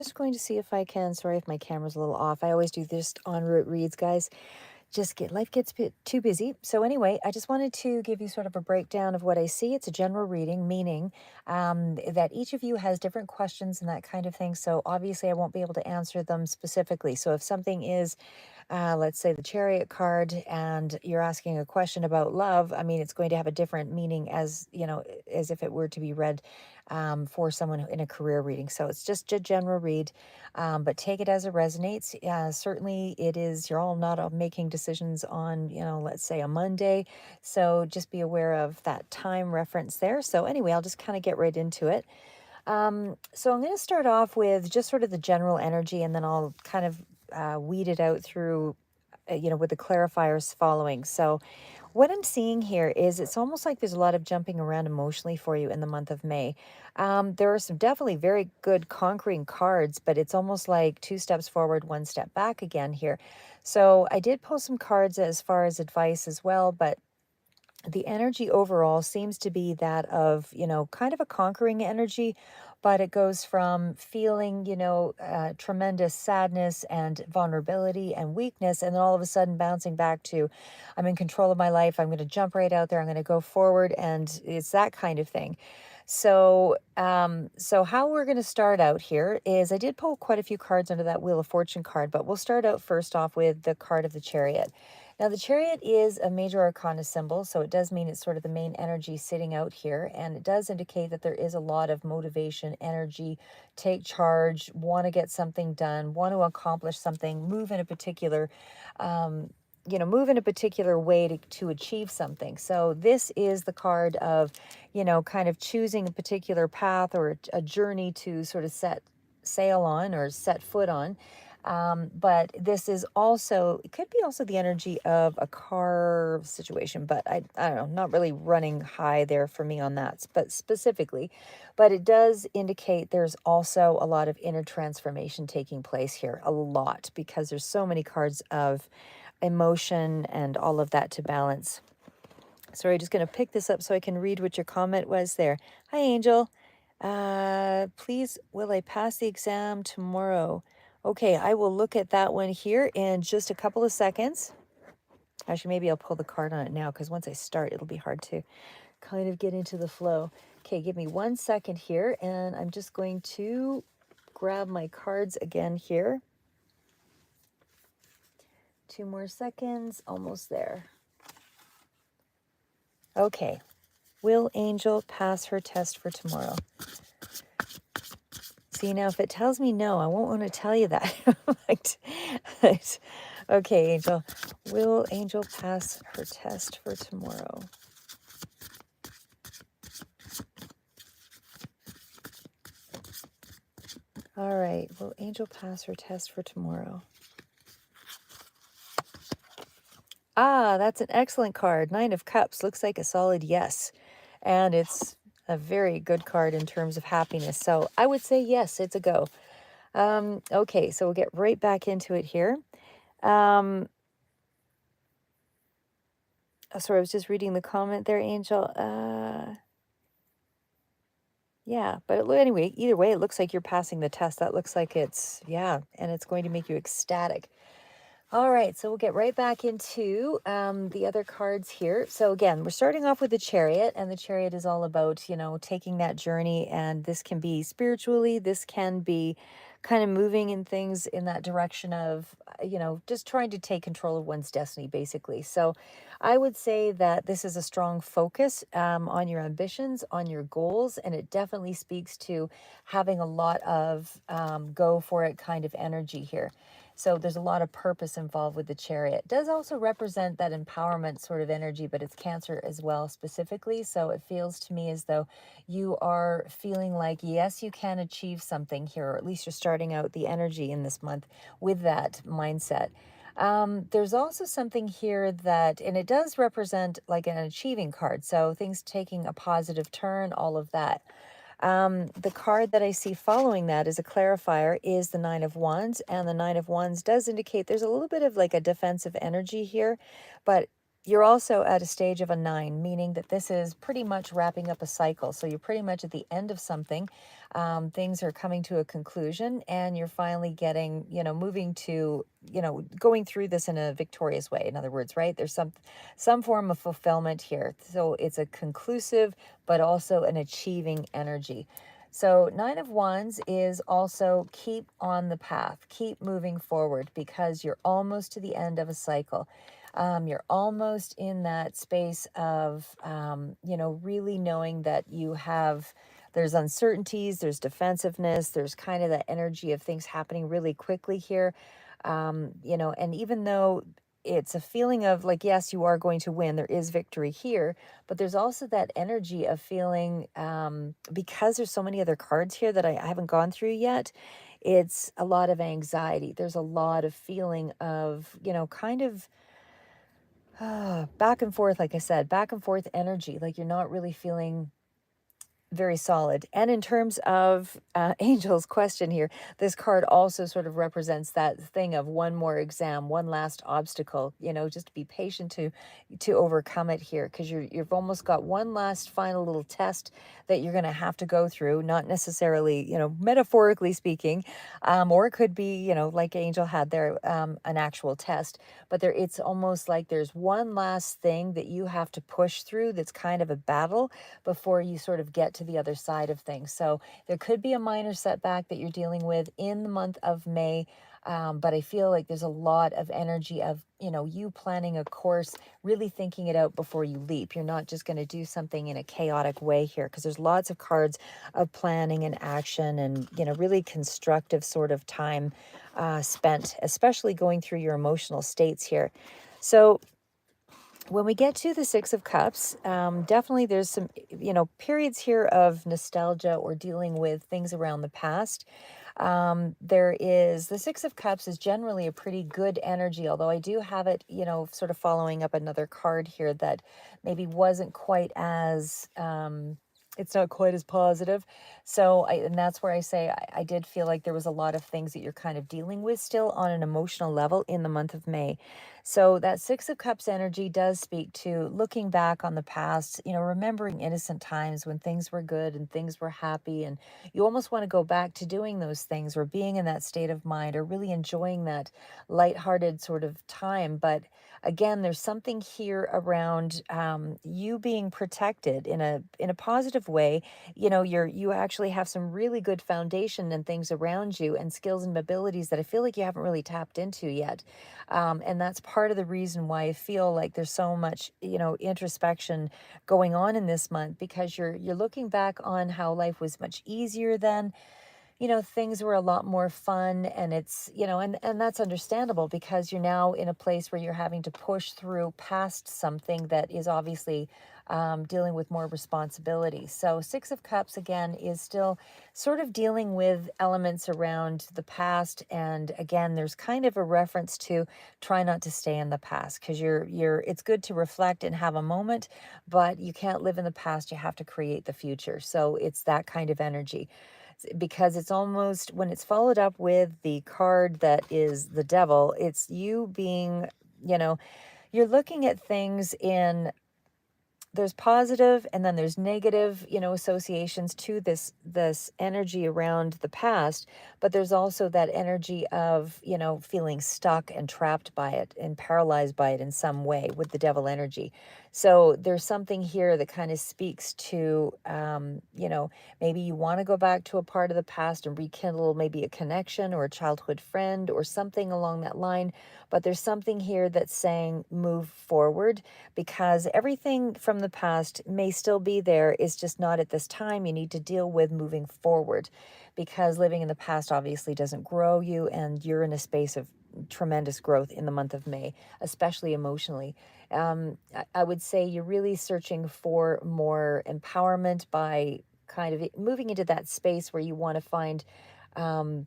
Just going to see if I can. Sorry if my camera's a little off. I always do this en route reads, guys. Just get life gets too busy. So anyway, I just wanted to give you sort of a breakdown of what I see. It's a general reading, meaning that each of you has different questions and that kind of thing. So obviously, I won't be able to answer them specifically. So if something is let's say the chariot card, and you're asking a question about love, I mean, it's going to have a different meaning as, as if it were to be read for someone in a career reading. So it's just a general read, but take it as it resonates. Certainly it is, you're all not making decisions on, let's say a Monday. So just be aware of that time reference there. So anyway, I'll just kind of get right into it. So I'm going to start off with just sort of the general energy, and then I'll kind of weed it out through, with the clarifiers following. So what I'm seeing here is it's almost like there's a lot of jumping around emotionally for you in the month of May. There are some definitely very good conquering cards, but it's almost like two steps forward, one step back again here. So I did pull some cards as far as advice as well, but the energy overall seems to be that of, kind of a conquering energy, but it goes from feeling, tremendous sadness and vulnerability and weakness, and then all of a sudden bouncing back to, I'm in control of my life. I'm going to jump right out there. I'm going to go forward. And it's that kind of thing. So how we're going to start out here is I did pull quite a few cards under that Wheel of Fortune card, but we'll start out first off with the card of the Chariot. Now, the chariot is a major arcana symbol, so it does mean it's sort of the main energy sitting out here, and it does indicate that there is a lot of motivation, energy, take charge, want to get something done, want to accomplish something, move in a particular way to achieve something. So this is the card of, kind of choosing a particular path or a journey to sort of set sail on or set foot on. But this is also, it could be also the energy of a car situation, but I don't know, not really running high there for me on that, but specifically, but it does indicate there's also a lot of inner transformation taking place here, a lot, because there's so many cards of emotion and all of that to balance. Sorry, just going to pick this up so I can read what your comment was there. Hi, Angel. Please, will I pass the exam tomorrow? Okay, I will look at that one here in just a couple of seconds. Actually, maybe I'll pull the card on it now, because once I start, it'll be hard to kind of get into the flow. Okay, give me 1 second here, and I'm just going to grab my cards again here. 2 more seconds, almost there. Okay, will Angel pass her test for tomorrow? See, now if it tells me no, I won't want to tell you that. Okay, Angel. Will Angel pass her test for tomorrow? All right. Will Angel pass her test for tomorrow? Ah, that's an excellent card. 9 of Cups. Looks like a solid yes. And it's a very good card in terms of happiness. So I would say yes, it's a go. Okay, so we'll get right back into it here. Sorry, I was just reading the comment there, Angel. Yeah, but anyway, either way, it looks like you're passing the test. That looks like it's, yeah, and it's going to make you ecstatic. All right, so we'll get right back into the other cards here. So again, we're starting off with the Chariot, and the Chariot is all about, taking that journey, and this can be spiritually, this can be kind of moving in things in that direction of, just trying to take control of one's destiny, basically. So I would say that this is a strong focus on your ambitions, on your goals, and it definitely speaks to having a lot of go for it kind of energy here. So there's a lot of purpose involved with the Chariot. It does also represent that empowerment sort of energy, but it's Cancer as well specifically. So it feels to me as though you are feeling like, yes, you can achieve something here, or at least you're starting out the energy in this month with that mindset. There's also something here that, and it does represent like an achieving card. So things taking a positive turn, all of that. The card that I see following that is a clarifier is the Nine of Wands, and the Nine of Wands does indicate there's a little bit of like a defensive energy here, but you're also at a stage of a 9, meaning that this is pretty much wrapping up a cycle. So you're pretty much at the end of something. Things are coming to a conclusion, and you're finally getting, moving to, going through this in a victorious way. In other words, right? There's some form of fulfillment here. So it's a conclusive, but also an achieving energy. So, Nine of Wands is also keep on the path, keep moving forward because you're almost to the end of a cycle. You're almost in that space of, really knowing that there's uncertainties, there's defensiveness, there's kind of that energy of things happening really quickly here. And even though it's a feeling of like, yes, you are going to win, there is victory here, but there's also that energy of feeling, because there's so many other cards here that I haven't gone through yet. It's a lot of anxiety. There's a lot of feeling of, kind of back and forth, like I said, back and forth energy, like you're not really feeling very solid. And in terms of Angel's question here, this card also sort of represents that thing of one more exam, one last obstacle. Just be patient to overcome it here, because you've almost got one last final little test that you're going to have to go through. Not necessarily, metaphorically speaking, or it could be, like Angel had there, an actual test. But it's almost like there's one last thing that you have to push through. That's kind of a battle before you sort of get to the other side of things. So there could be a minor setback that you're dealing with in the month of May. But I feel like there's a lot of energy of, you planning a course, really thinking it out before you leap. You're not just going to do something in a chaotic way here, because there's lots of cards of planning and action and, really constructive sort of time spent, especially going through your emotional states here. So when we get to the Six of Cups, definitely there's some, periods here of nostalgia or dealing with things around the past. There is the Six of Cups is generally a pretty good energy, although I do have it, sort of following up another card here that maybe wasn't quite as, it's not quite as positive. And that's where I say I did feel like there was a lot of things that you're kind of dealing with still on an emotional level in the month of May. So that Six of Cups energy does speak to looking back on the past, remembering innocent times when things were good and things were happy, and you almost want to go back to doing those things or being in that state of mind or really enjoying that lighthearted sort of time. But again, there's something here around, you being protected in a positive way. You actually have some really good foundation and things around you and skills and abilities that I feel like you haven't really tapped into yet. And that's part of the reason why I feel like there's so much, introspection going on in this month, because you're looking back on how life was much easier then. Things were a lot more fun, and and that's understandable because you're now in a place where you're having to push through past something that is obviously, dealing with more responsibility. So Six of Cups again is still sort of dealing with elements around the past. And again, there's kind of a reference to try not to stay in the past, because it's good to reflect and have a moment, but you can't live in the past. You have to create the future. So it's that kind of energy, because it's almost, when it's followed up with the card that is the devil, it's you being, you know, you're looking at things in, there's positive and then there's negative, associations to this energy around the past. But there's also that energy of, feeling stuck and trapped by it and paralyzed by it in some way with the devil energy. So there's something here that kind of speaks to, maybe you want to go back to a part of the past and rekindle maybe a connection or a childhood friend or something along that line. But there's something here that's saying move forward, because everything from the past may still be there. It's just not at this time. You need to deal with moving forward, because living in the past obviously doesn't grow you, and you're in a space of tremendous growth in the month of May, especially emotionally. I would say you're really searching for more empowerment by kind of moving into that space where um,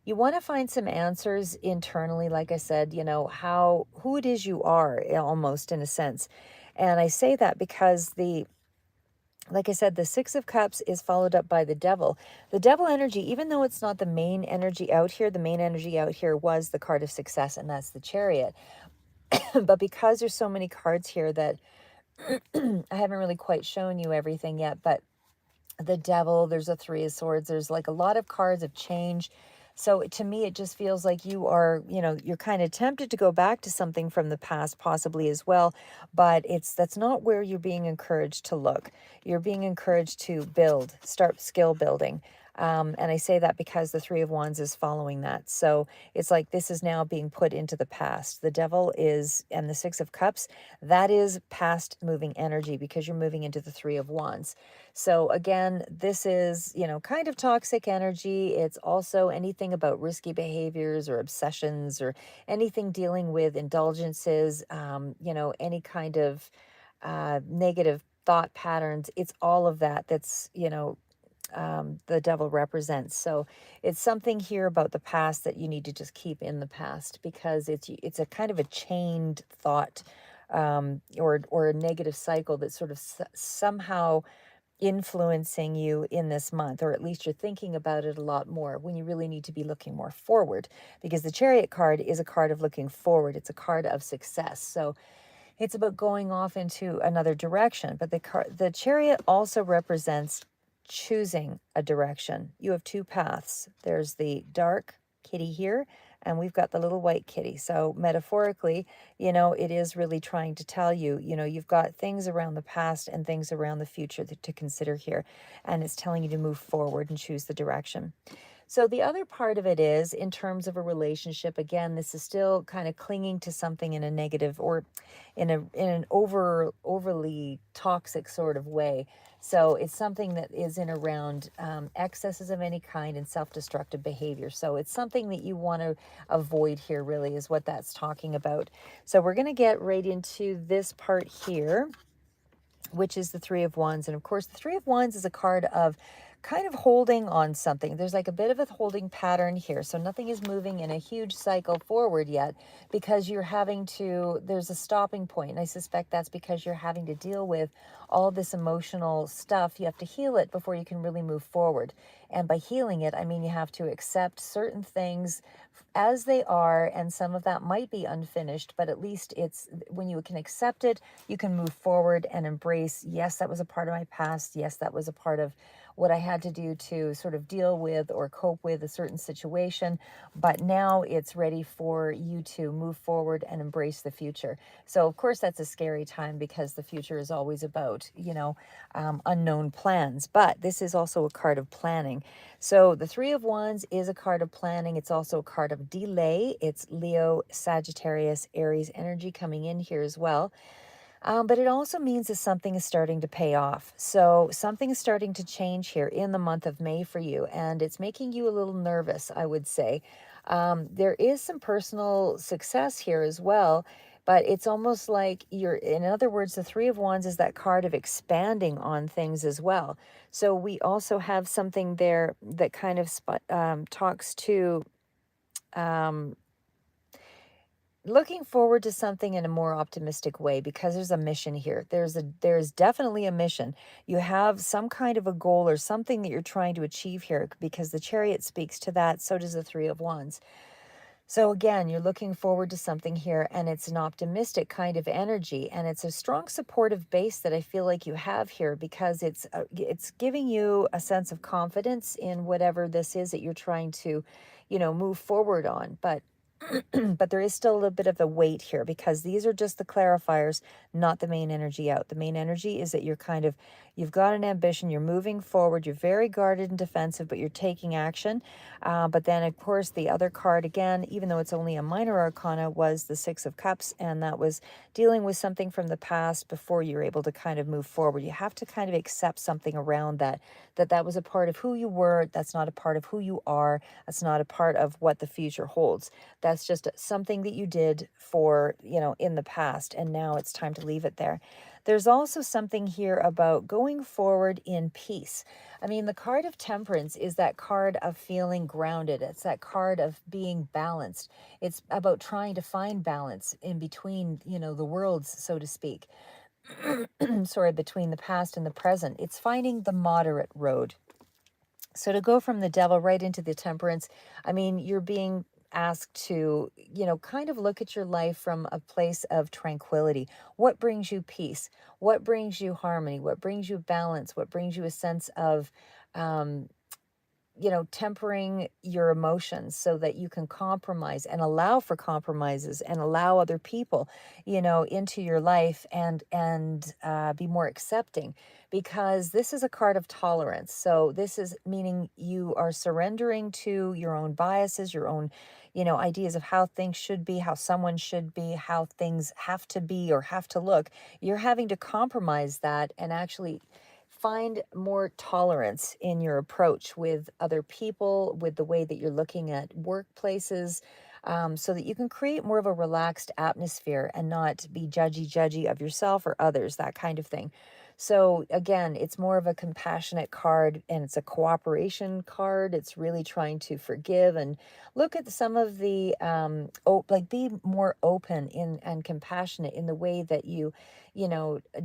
you want to find some answers internally, like I said, who it is you are, almost in a sense. And I say that because like I said, the Six of Cups is followed up by the Devil. The Devil energy, even though it's not the main energy out here, the main energy out here was the card of success, and that's the Chariot. But because there's so many cards here that I haven't really quite shown you everything yet, but the devil, there's a three of swords, there's like a lot of cards of change. So to me, it just feels like you are, you're kind of tempted to go back to something from the past, possibly as well, but that's not where you're being encouraged to look. You're being encouraged to start skill building. And I say that because the Three of Wands is following that. So it's like this is now being put into the past. The devil is, and the Six of Cups, that is past moving energy because you're moving into the Three of Wands. So again, this is, kind of toxic energy. It's also anything about risky behaviors or obsessions or anything dealing with indulgences, any kind of negative thought patterns. It's all of that the devil represents. So it's something here about the past that you need to just keep in the past because it's a kind of a chained thought, or a negative cycle that sort of somehow influencing you in this month, or at least you're thinking about it a lot more when you really need to be looking more forward, because the Chariot card is a card of looking forward. It's a card of success. So it's about going off into another direction. But the Chariot also represents choosing a direction. You have two paths. There's the dark kitty here, and we've got the little white kitty. So metaphorically, it is really trying to tell you, you've got things around the past and things around the future to consider here. And it's telling you to move forward and choose the direction. So the other part of it is in terms of a relationship, again, this is still kind of clinging to something in a negative or in an overly toxic sort of way. So it's something that is in around excesses of any kind and self-destructive behavior. So it's something that you want to avoid here, really, is what that's talking about. So we're going to get right into this part here, which is the Three of Wands. And of course, the Three of Wands is a card of kind of holding on something. There's like a bit of a holding pattern here. So nothing is moving in a huge cycle forward yet because there's a stopping point. And I suspect that's because you're having to deal with all this emotional stuff. You have to heal it before you can really move forward. And by healing it, I mean you have to accept certain things as they are, and some of that might be unfinished, but at least it's when you can accept it, you can move forward and embrace, yes, that was a part of my past. Yes, that was a part of what I had to do to sort of deal with or cope with a certain situation. But now it's ready for you to move forward and embrace the future. So, of course, that's a scary time because the future is always about, unknown plans. But this is also a card of planning. So the Three of Wands is a card of planning. It's also a card of delay. It's Leo, Sagittarius, Aries energy coming in here as well. But it also means that something is starting to pay off. So something is starting to change here in the month of May for you, and it's making you a little nervous, I would say. There is some personal success here as well, but it's almost like in other words, the Three of Wands is that card of expanding on things as well. So we also have something there that kind of talks to um, looking forward to something in a more optimistic way because there's a mission here. There's definitely a mission. You have some kind of a goal or something that you're trying to achieve here because the Chariot speaks to that. So does the Three of Wands. So again, you're looking forward to something here, and it's an optimistic kind of energy, and it's a strong supportive base that I feel like you have here because it's giving you a sense of confidence in whatever this is that you're trying to, move forward on. But but there is still a little bit of a weight here because these are just the clarifiers, not the main energy out. The main energy is that you've got an ambition, you're moving forward, you're very guarded and defensive, but you're taking action. But then, of course, the other card, again, even though it's only a minor arcana, was the Six of Cups, and that was dealing with something from the past before you're able to kind of move forward. You have to kind of accept something around that was a part of who you were. That's not a part of who you are. That's not a part of what the future holds. That's just something that you did for, in the past, and now it's time to leave it there. There's also something here about going forward in peace. I mean, the card of Temperance is that card of feeling grounded. It's that card of being balanced. It's about trying to find balance in between, the worlds, so to speak. Sorry, between the past and the present. It's finding the moderate road. So to go from the devil right into the Temperance, I mean, you're being asked to, kind of look at your life from a place of tranquility. What brings you peace? What brings you harmony? What brings you balance? What brings you a sense of, um, tempering your emotions so that you can compromise and allow for compromises and allow other people, into your life and be more accepting, because this is a card of tolerance. So this is meaning you are surrendering to your own biases, your own, ideas of how things should be, how someone should be, how things have to be or have to look. You're having to compromise that and actually find more tolerance in your approach with other people, with the way that you're looking at workplaces, so that you can create more of a relaxed atmosphere and not be judgy of yourself or others, that kind of thing. So again, it's more of a compassionate card and it's a cooperation card. It's really trying to forgive and look at some of the like be more open in and compassionate in the way that you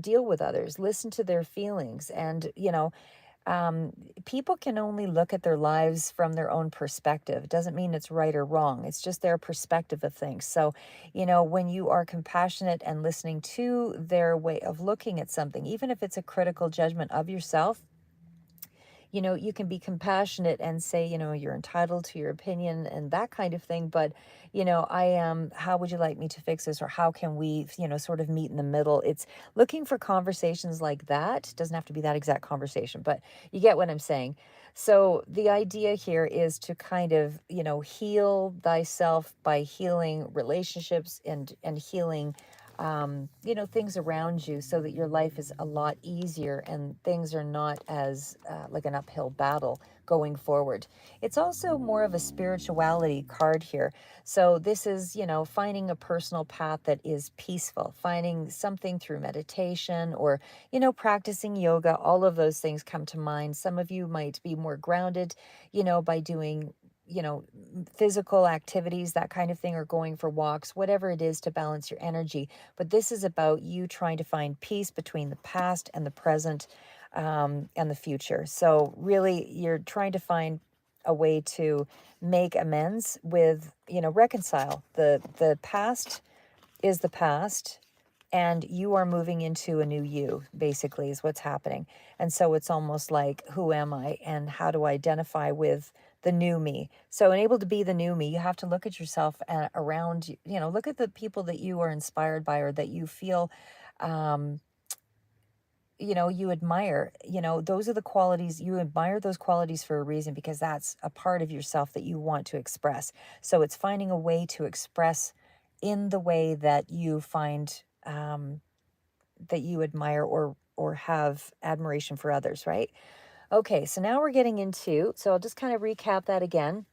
deal with others, listen to their feelings. And, um, people can only look at their lives from their own perspective. It doesn't mean it's right or wrong. It's just their perspective of things. So, when you are compassionate and listening to their way of looking at something, even if it's a critical judgment of yourself, you can be compassionate and say, you're entitled to your opinion and that kind of thing. But, I am, how would you like me to fix this? Or how can we, sort of meet in the middle? It's looking for conversations like that. It doesn't have to be that exact conversation, but you get what I'm saying. So the idea here is to kind of, heal thyself by healing relationships and healing things around you so that your life is a lot easier and things are not as like an uphill battle going forward. It's also more of a spirituality card here. So this is, finding a personal path that is peaceful, finding something through meditation or, practicing yoga. All of those things come to mind. Some of you might be more grounded, by doing physical activities, that kind of thing, or going for walks, whatever it is to balance your energy. But this is about you trying to find peace between the past and the present, and the future. So really, you're trying to find a way to make amends with, reconcile. The past is the past, and you are moving into a new you, basically, is what's happening. And so it's almost like, who am I and how do I identify with the new me? So, and able to be the new me, you have to look at yourself around you, look at the people that you are inspired by or that you feel, um, you admire. Those are the qualities. You admire those qualities for a reason, because that's a part of yourself that you want to express. So it's finding a way to express in the way that you find, that you admire or have admiration for others, right? Okay, so now we're getting into, so I'll just kind of recap that again.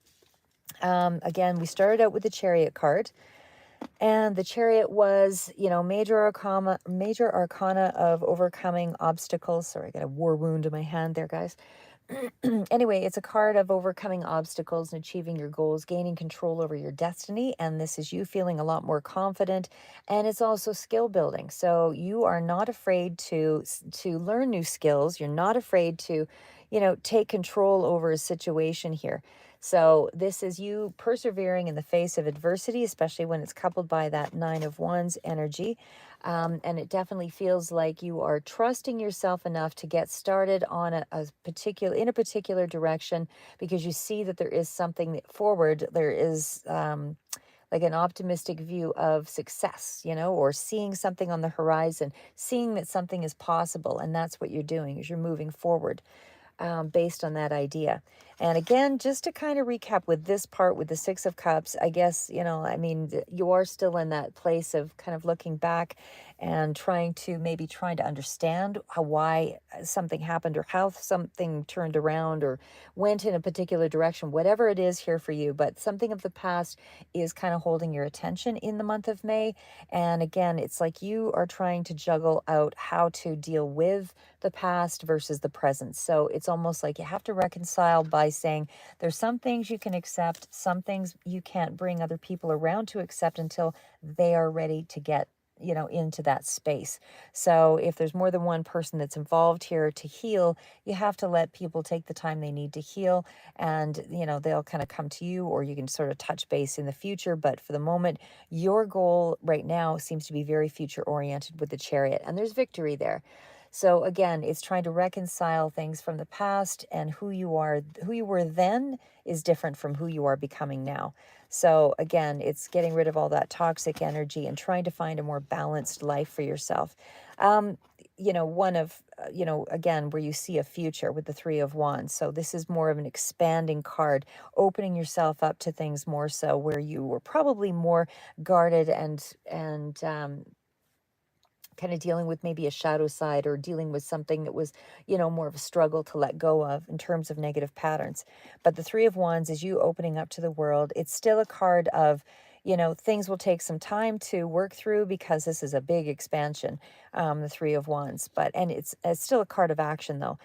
Again, we started out with the Chariot card, and the Chariot was, major arcana of overcoming obstacles. Sorry, I got a war wound in my hand there, guys. Anyway, it's a card of overcoming obstacles and achieving your goals, gaining control over your destiny. And this is you feeling a lot more confident. And it's also skill building. So you are not afraid to learn new skills. You're not afraid to, take control over a situation here. So this is you persevering in the face of adversity, especially when it's coupled by that Nine of Wands energy. And it definitely feels like you are trusting yourself enough to get started on in a particular direction, because you see that there is something forward. There is, like an optimistic view of success, or seeing something on the horizon, seeing that something is possible. And that's what you're doing, is you're moving forward, based on that idea. And again, just to kind of recap with this part with the Six of Cups, I guess, I mean, you are still in that place of kind of looking back and trying to understand why something happened or how something turned around or went in a particular direction, whatever it is here for you. But something of the past is kind of holding your attention in the month of May. And again, it's like you are trying to juggle out how to deal with the past versus the present. So it's almost like you have to reconcile by saying there's some things you can accept, some things you can't bring other people around to accept until they are ready to get into that space. So if there's more than one person that's involved here to heal, you have to let people take the time they need to heal, and they'll kind of come to you, or you can sort of touch base in the future. But for the moment, your goal right now seems to be very future oriented with the Chariot, and there's victory there. So again, it's trying to reconcile things from the past, and who you were then is different from who you are becoming now. So again, it's getting rid of all that toxic energy and trying to find a more balanced life for yourself. Um, one of, again, where you see a future with the Three of Wands. So this is more of an expanding card, opening yourself up to things more so where you were probably more guarded and kind of dealing with maybe a shadow side, or dealing with something that was, more of a struggle to let go of in terms of negative patterns. But the Three of Wands is you opening up to the world. It's still a card of, things will take some time to work through because this is a big expansion, the Three of Wands. And it's still a card of action though.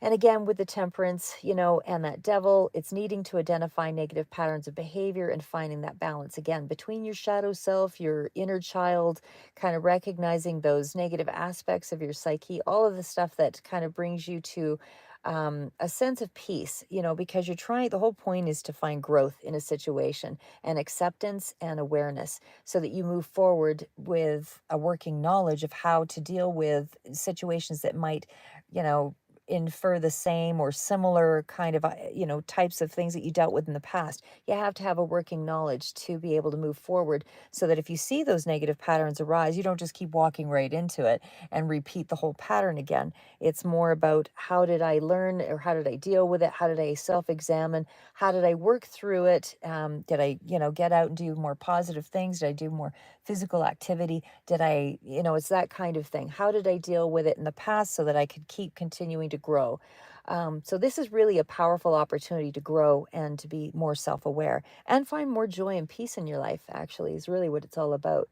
And again, with the Temperance, and that Devil, it's needing to identify negative patterns of behavior and finding that balance again between your shadow self, your inner child, kind of recognizing those negative aspects of your psyche, all of the stuff that kind of brings you to a sense of peace, because the whole point is to find growth in a situation, and acceptance and awareness, so that you move forward with a working knowledge of how to deal with situations that might, you know, infer the same or similar kind of types of things that you dealt with in the past. You have to have a working knowledge to be able to move forward, so that if you see those negative patterns arise, you don't just keep walking right into it and repeat the whole pattern again. It's more about, how did I learn, or how did I deal with it? How did I self-examine? How did I work through it? Did I get out and do more positive things? Did I do more physical activity? Did I, it's that kind of thing. How did I deal with it in the past so that I could keep continuing to grow? So this is really a powerful opportunity to grow and to be more self-aware and find more joy and peace in your life, actually, is really what it's all about.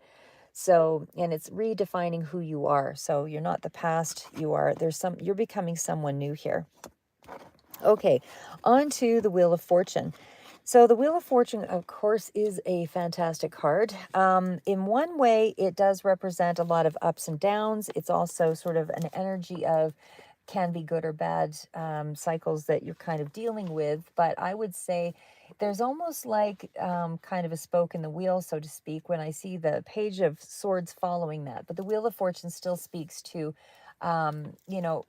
So, and it's redefining who you are. So you're not the past, you're becoming someone new here. Okay, on to the Wheel of Fortune. So the Wheel of Fortune, of course, is a fantastic card. In one way, it does represent a lot of ups and downs. It's also sort of an energy of, can be good or bad, cycles that you're kind of dealing with. But I would say there's almost like, kind of a spoke in the wheel, so to speak, when I see the Page of Swords following that. But the Wheel of Fortune still speaks to, um, you know,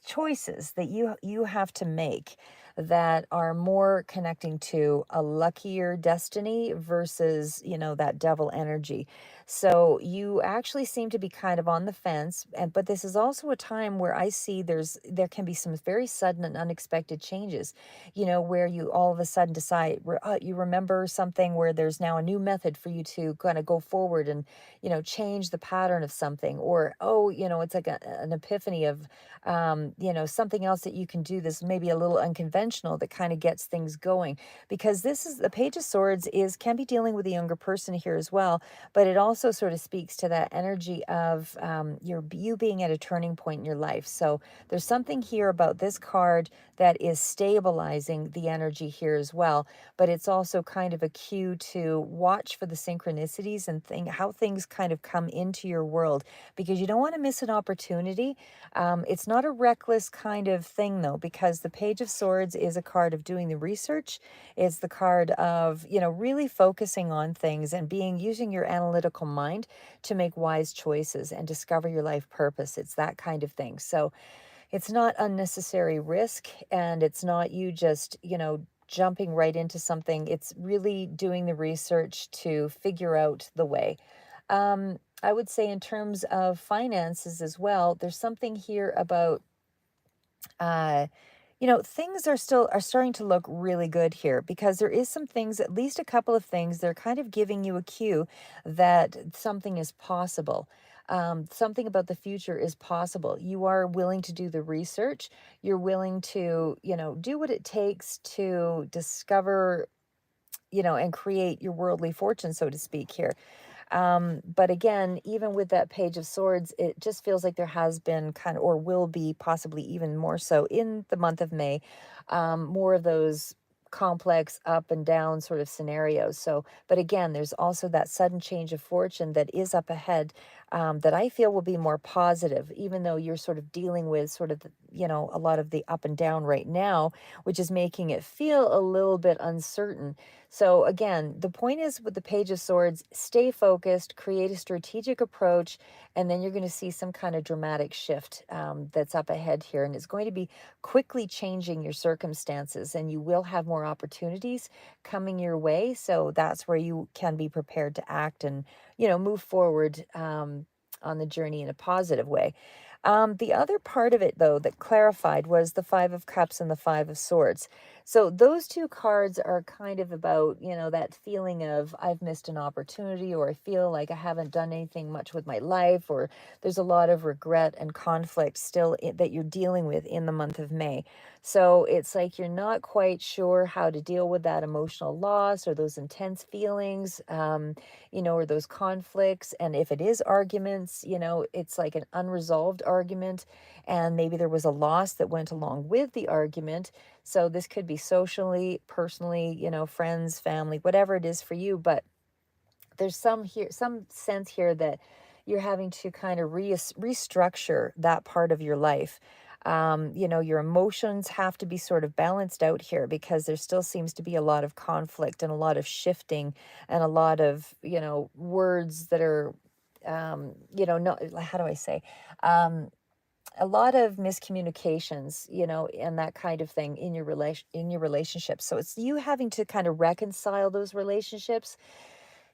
choices that you have to make that are more connecting to a luckier destiny versus, that devil energy. So you actually seem to be kind of on the fence, but this is also a time where I see there can be some very sudden and unexpected changes, where you all of a sudden decide, you remember something where there's now a new method for you to kind of go forward and, change the pattern of something. Or, oh, it's like an epiphany of, something else that you can do, this maybe a little unconventional, that kind of gets things going. Because this is the Page of Swords can be dealing with a younger person here as well, but it also sort of speaks to that energy of, you being at a turning point in your life. So there's something here about this card that is stabilizing the energy here as well, but it's also kind of a cue to watch for the synchronicities and how things kind of come into your world, because you don't want to miss an opportunity. It's not a reckless kind of thing, though, because the Page of Swords is a card of doing the research. It's the card of, really focusing on things and using your analytical mind to make wise choices and discover your life purpose. It's that kind of thing. So it's not unnecessary risk, and it's not you just, jumping right into something. It's really doing the research to figure out the way. I would say in terms of finances as well, there's something here about, uh, things are starting to look really good here, because there is some things, at least a couple of things, they're kind of giving you a cue that something is possible. Something about the future is possible. You are willing to do the research. You're willing to, do what it takes to discover, and create your worldly fortune, so to speak here. But again, even with that Page of Swords, it just feels like there has been kind of, or will be possibly even more so in the month of May, more of those complex up and down sort of scenarios. So, but again, there's also that sudden change of fortune that is up ahead, that I feel will be more positive, even though you're sort of dealing with sort of, a lot of the up and down right now, which is making it feel a little bit uncertain. So, again, the point is with the Page of Swords, stay focused, create a strategic approach, and then you're going to see some kind of dramatic shift, that's up ahead here. And it's going to be quickly changing your circumstances, and you will have more opportunities coming your way. So that's where you can be prepared to act and, move forward, on the journey in a positive way. The other part of it, though, that clarified was the Five of Cups and the Five of Swords. So those two cards are kind of about, that feeling of I've missed an opportunity, or I feel like I haven't done anything much with my life, or there's a lot of regret and conflict still that you're dealing with in the month of May. So it's like you're not quite sure how to deal with that emotional loss or those intense feelings, or those conflicts. And if it is arguments, it's like an unresolved argument, and maybe there was a loss that went along with the argument. So this could be socially, personally, friends, family, whatever it is for you. But there's some sense here that you're having to kind of restructure that part of your life. Your emotions have to be sort of balanced out here, because there still seems to be a lot of conflict and a lot of shifting and a lot of, words that are, no, how do I say? Um, a lot of miscommunications, and that kind of thing in your relationship. So it's you having to kind of reconcile those relationships,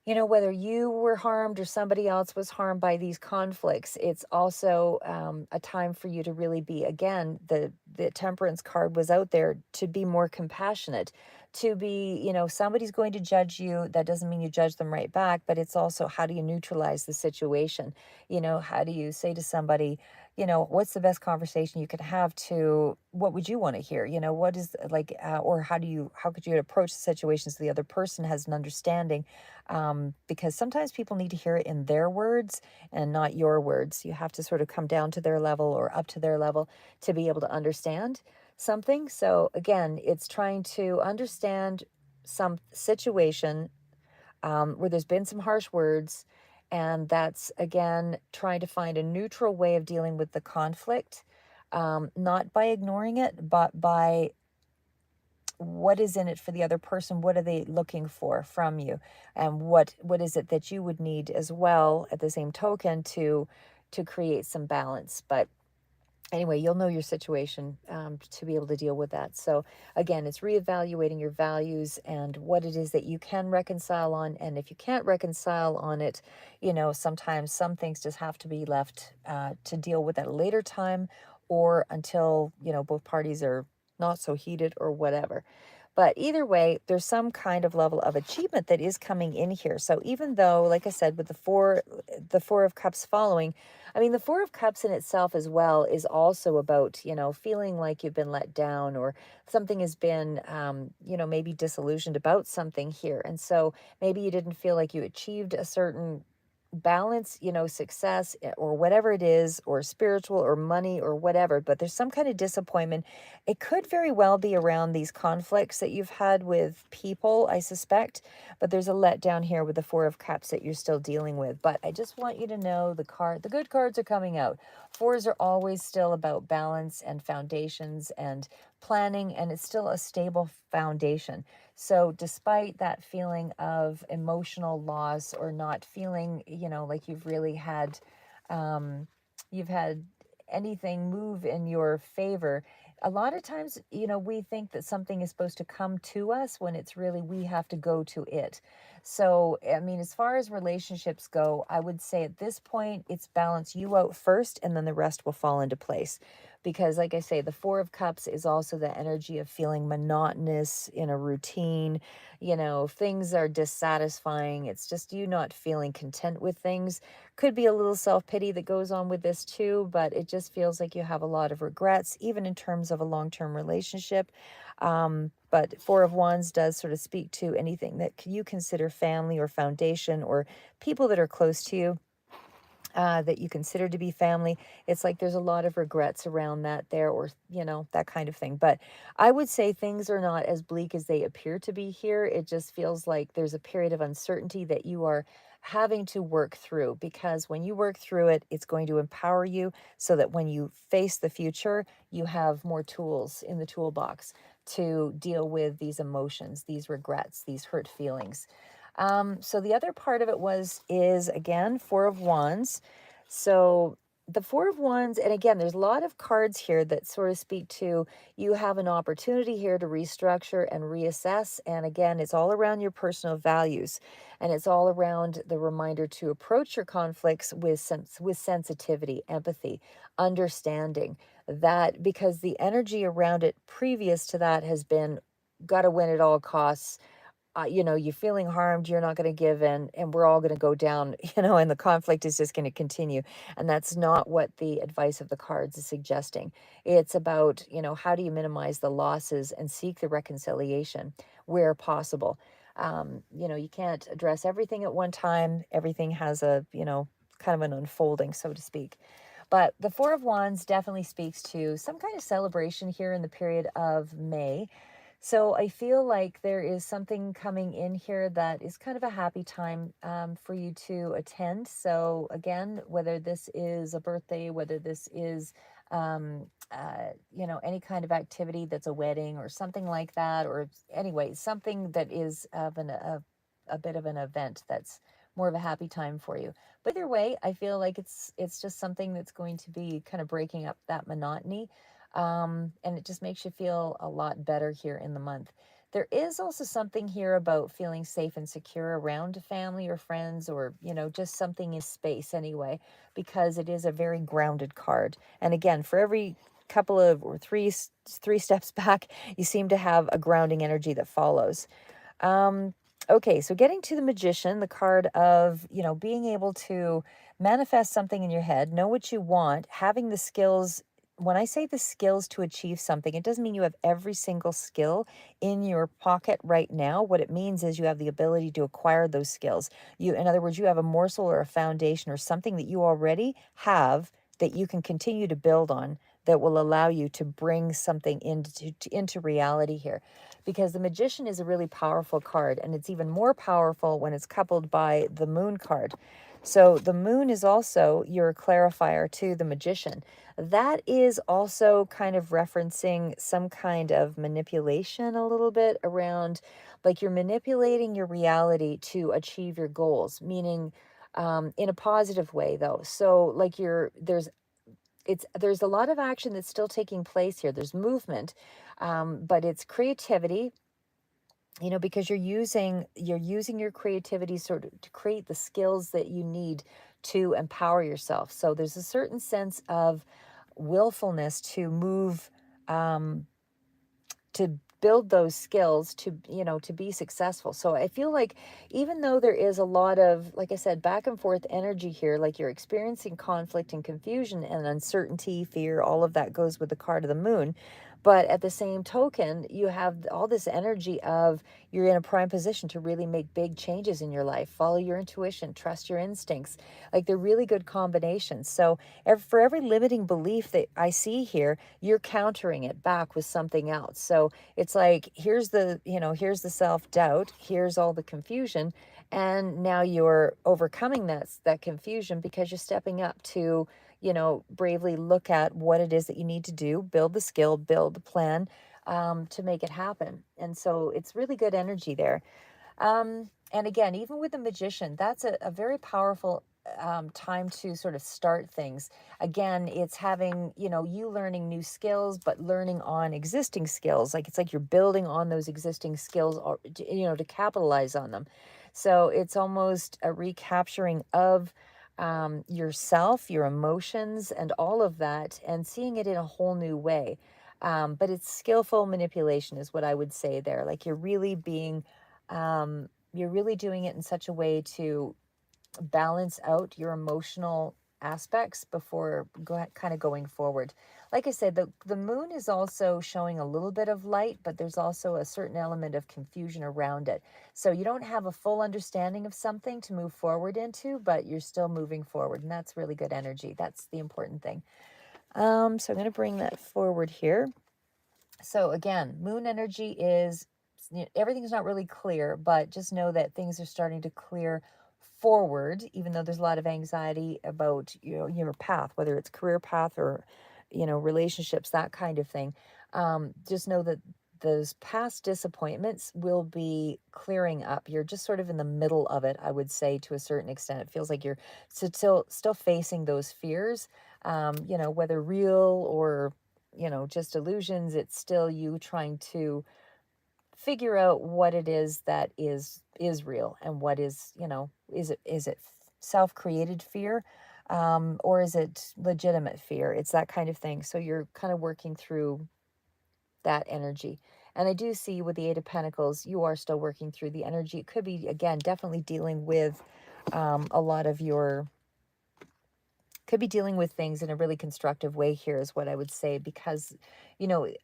whether you were harmed or somebody else was harmed by these conflicts. It's also, a time for you to really be, again, the Temperance card was out there to be more compassionate, to be, somebody's going to judge you. That doesn't mean you judge them right back, but it's also how do you neutralize the situation? How do you say to somebody, what's the best conversation you could have to what would you want to hear? What is like, or how could you approach the situation so the other person has an understanding, because sometimes people need to hear it in their words and not your words. You have to sort of come down to their level or up to their level to be able to understand something. So, again, it's trying to understand some situation, where there's been some harsh words. And that's, again, trying to find a neutral way of dealing with the conflict, not by ignoring it, but by what is in it for the other person. What are they looking for from you, and what is it that you would need as well at the same token to create some balance. But anyway, you'll know your situation, to be able to deal with that. So again, it's reevaluating your values and what it is that you can reconcile on. And if you can't reconcile on it, sometimes some things just have to be left, to deal with at a later time, or until, both parties are not so heated or whatever. But either way, there's some kind of level of achievement that is coming in here. So even though, like I said, with the Four of Cups following, I mean, the Four of Cups in itself as well is also about, feeling like you've been let down, or something has been, maybe disillusioned about something here. And so maybe you didn't feel like you achieved a certain balance, success, or whatever it is, or spiritual or money or whatever, but there's some kind of disappointment. It could very well be around these conflicts that you've had with people, I suspect, but there's a letdown here with the Four of Cups that you're still dealing with. But I just want you to know the good cards are coming out. Fours are always still about balance and foundations and planning, and it's still a stable foundation. So, despite that feeling of emotional loss, or not feeling, like um, you've had anything move in your favor, a lot of times, we think that something is supposed to come to us when it's really we have to go to it. So, I mean, as far as relationships go, I would say at this point, it's balance you out first, and then the rest will fall into place. Because, like I say, the Four of Cups is also the energy of feeling monotonous in a routine. Things are dissatisfying. It's just you not feeling content with things. Could be a little self pity that goes on with this too, but it just feels like you have a lot of regrets, even in terms of a long term relationship. But Four of Wands does sort of speak to anything that you consider family or foundation, or people that are close to you. that you consider to be family. It's like there's a lot of regrets around that there, or, that kind of thing. But I would say things are not as bleak as they appear to be here. It just feels like there's a period of uncertainty that you are having to work through, because when you work through it, it's going to empower you so that when you face the future, you have more tools in the toolbox to deal with these emotions, these regrets, these hurt feelings. So the other part of it is again, Four of Wands. So the Four of Wands, and again, there's a lot of cards here that sort of speak to you have an opportunity here to restructure and reassess. And again, it's all around your personal values, and it's all around the reminder to approach your conflicts with sensitivity, empathy, understanding that, because the energy around it previous to that has been got to win at all costs. You're feeling harmed, you're not going to give in, and we're all going to go down, and the conflict is just going to continue. And that's not what the advice of the cards is suggesting. It's about, how do you minimize the losses and seek the reconciliation where possible. You can't address everything at one time. Everything has a, kind of an unfolding, so to speak. But the Four of Wands definitely speaks to some kind of celebration here in the period of May. So I feel like there is something coming in here that is kind of a happy time for you to attend. So again, whether this is a birthday, whether this is, any kind of activity that's a wedding or something like that, or anyway, something that is of a bit of an event that's more of a happy time for you. But either way, I feel like it's just something that's going to be kind of breaking up that monotony, and it just makes you feel a lot better here in the month. There is also something here about feeling safe and secure around family or friends, or, just something in space anyway, because it is a very grounded card. And again, for every couple of or three steps back, you seem to have a grounding energy that follows. Um, okay, so getting to the Magician, the card of, being able to manifest something in your head, know what you want, having the skills. When I say the skills to achieve something, it doesn't mean you have every single skill in your pocket right now. What it means is you have the ability to acquire those skills. In other words, you have a morsel or a foundation or something that you already have that you can continue to build on, that will allow you to bring something into reality here, because the Magician is a really powerful card, and it's even more powerful when it's coupled by the Moon card. So the Moon is also your clarifier to the Magician. That is also kind of referencing some kind of manipulation a little bit around, like you're manipulating your reality to achieve your goals, meaning in a positive way though. So like there's a lot of action that's still taking place here. There's movement, but it's creativity, because you're using your creativity sort of to create the skills that you need to empower yourself. So there's a certain sense of willfulness to move, um, to build those skills to be successful. So I feel like even though there is a lot of, like I said, back and forth energy here, like you're experiencing conflict and confusion and uncertainty, fear, all of that goes with the card of the Moon. But at the same token, you have all this energy of you're in a prime position to really make big changes in your life. Follow your intuition, trust your instincts. Like they're really good combinations. So for every limiting belief that I see here, you're countering it back with something else. So it's like, here's the self-doubt, here's all the confusion, and now you're overcoming that confusion because you're stepping up to, bravely look at what it is that you need to do, build the skill, build the plan, to make it happen. And so it's really good energy there. And again, even with the Magician, that's a very powerful time to sort of start things. Again, it's having, you learning new skills, but learning on existing skills. Like it's like you're building on those existing skills, or, to capitalize on them. So it's almost a recapturing of yourself, your emotions, and all of that, and seeing it in a whole new way. But it's skillful manipulation, is what I would say there. Like you're really doing it in such a way to balance out your emotional aspects before kind of going forward. like I said, the moon is also showing a little bit of light, but there's also a certain element of confusion around it. So you don't have a full understanding of something to move forward into, but you're still moving forward, and that's really good energy. That's the important thing. So I'm going to bring that forward here. So again, moon energy is, everything's not really clear, but just know that things are starting to clear forward, even though there's a lot of anxiety about, your path, whether it's career path or, relationships, that kind of thing. Just know that those past disappointments will be clearing up. You're just sort of in the middle of it, I would say, to a certain extent. It feels like you're still facing those fears, whether real or just illusions. It's still you trying to figure out what it is that is real, and what is, is it self-created fear, or is it legitimate fear? It's that kind of thing. So you're kind of working through that energy. And I do see with the Eight of Pentacles, you are still working through the energy. It could be, again, definitely dealing with a lot of your, could be dealing with things in a really constructive way here, is what I would say, because,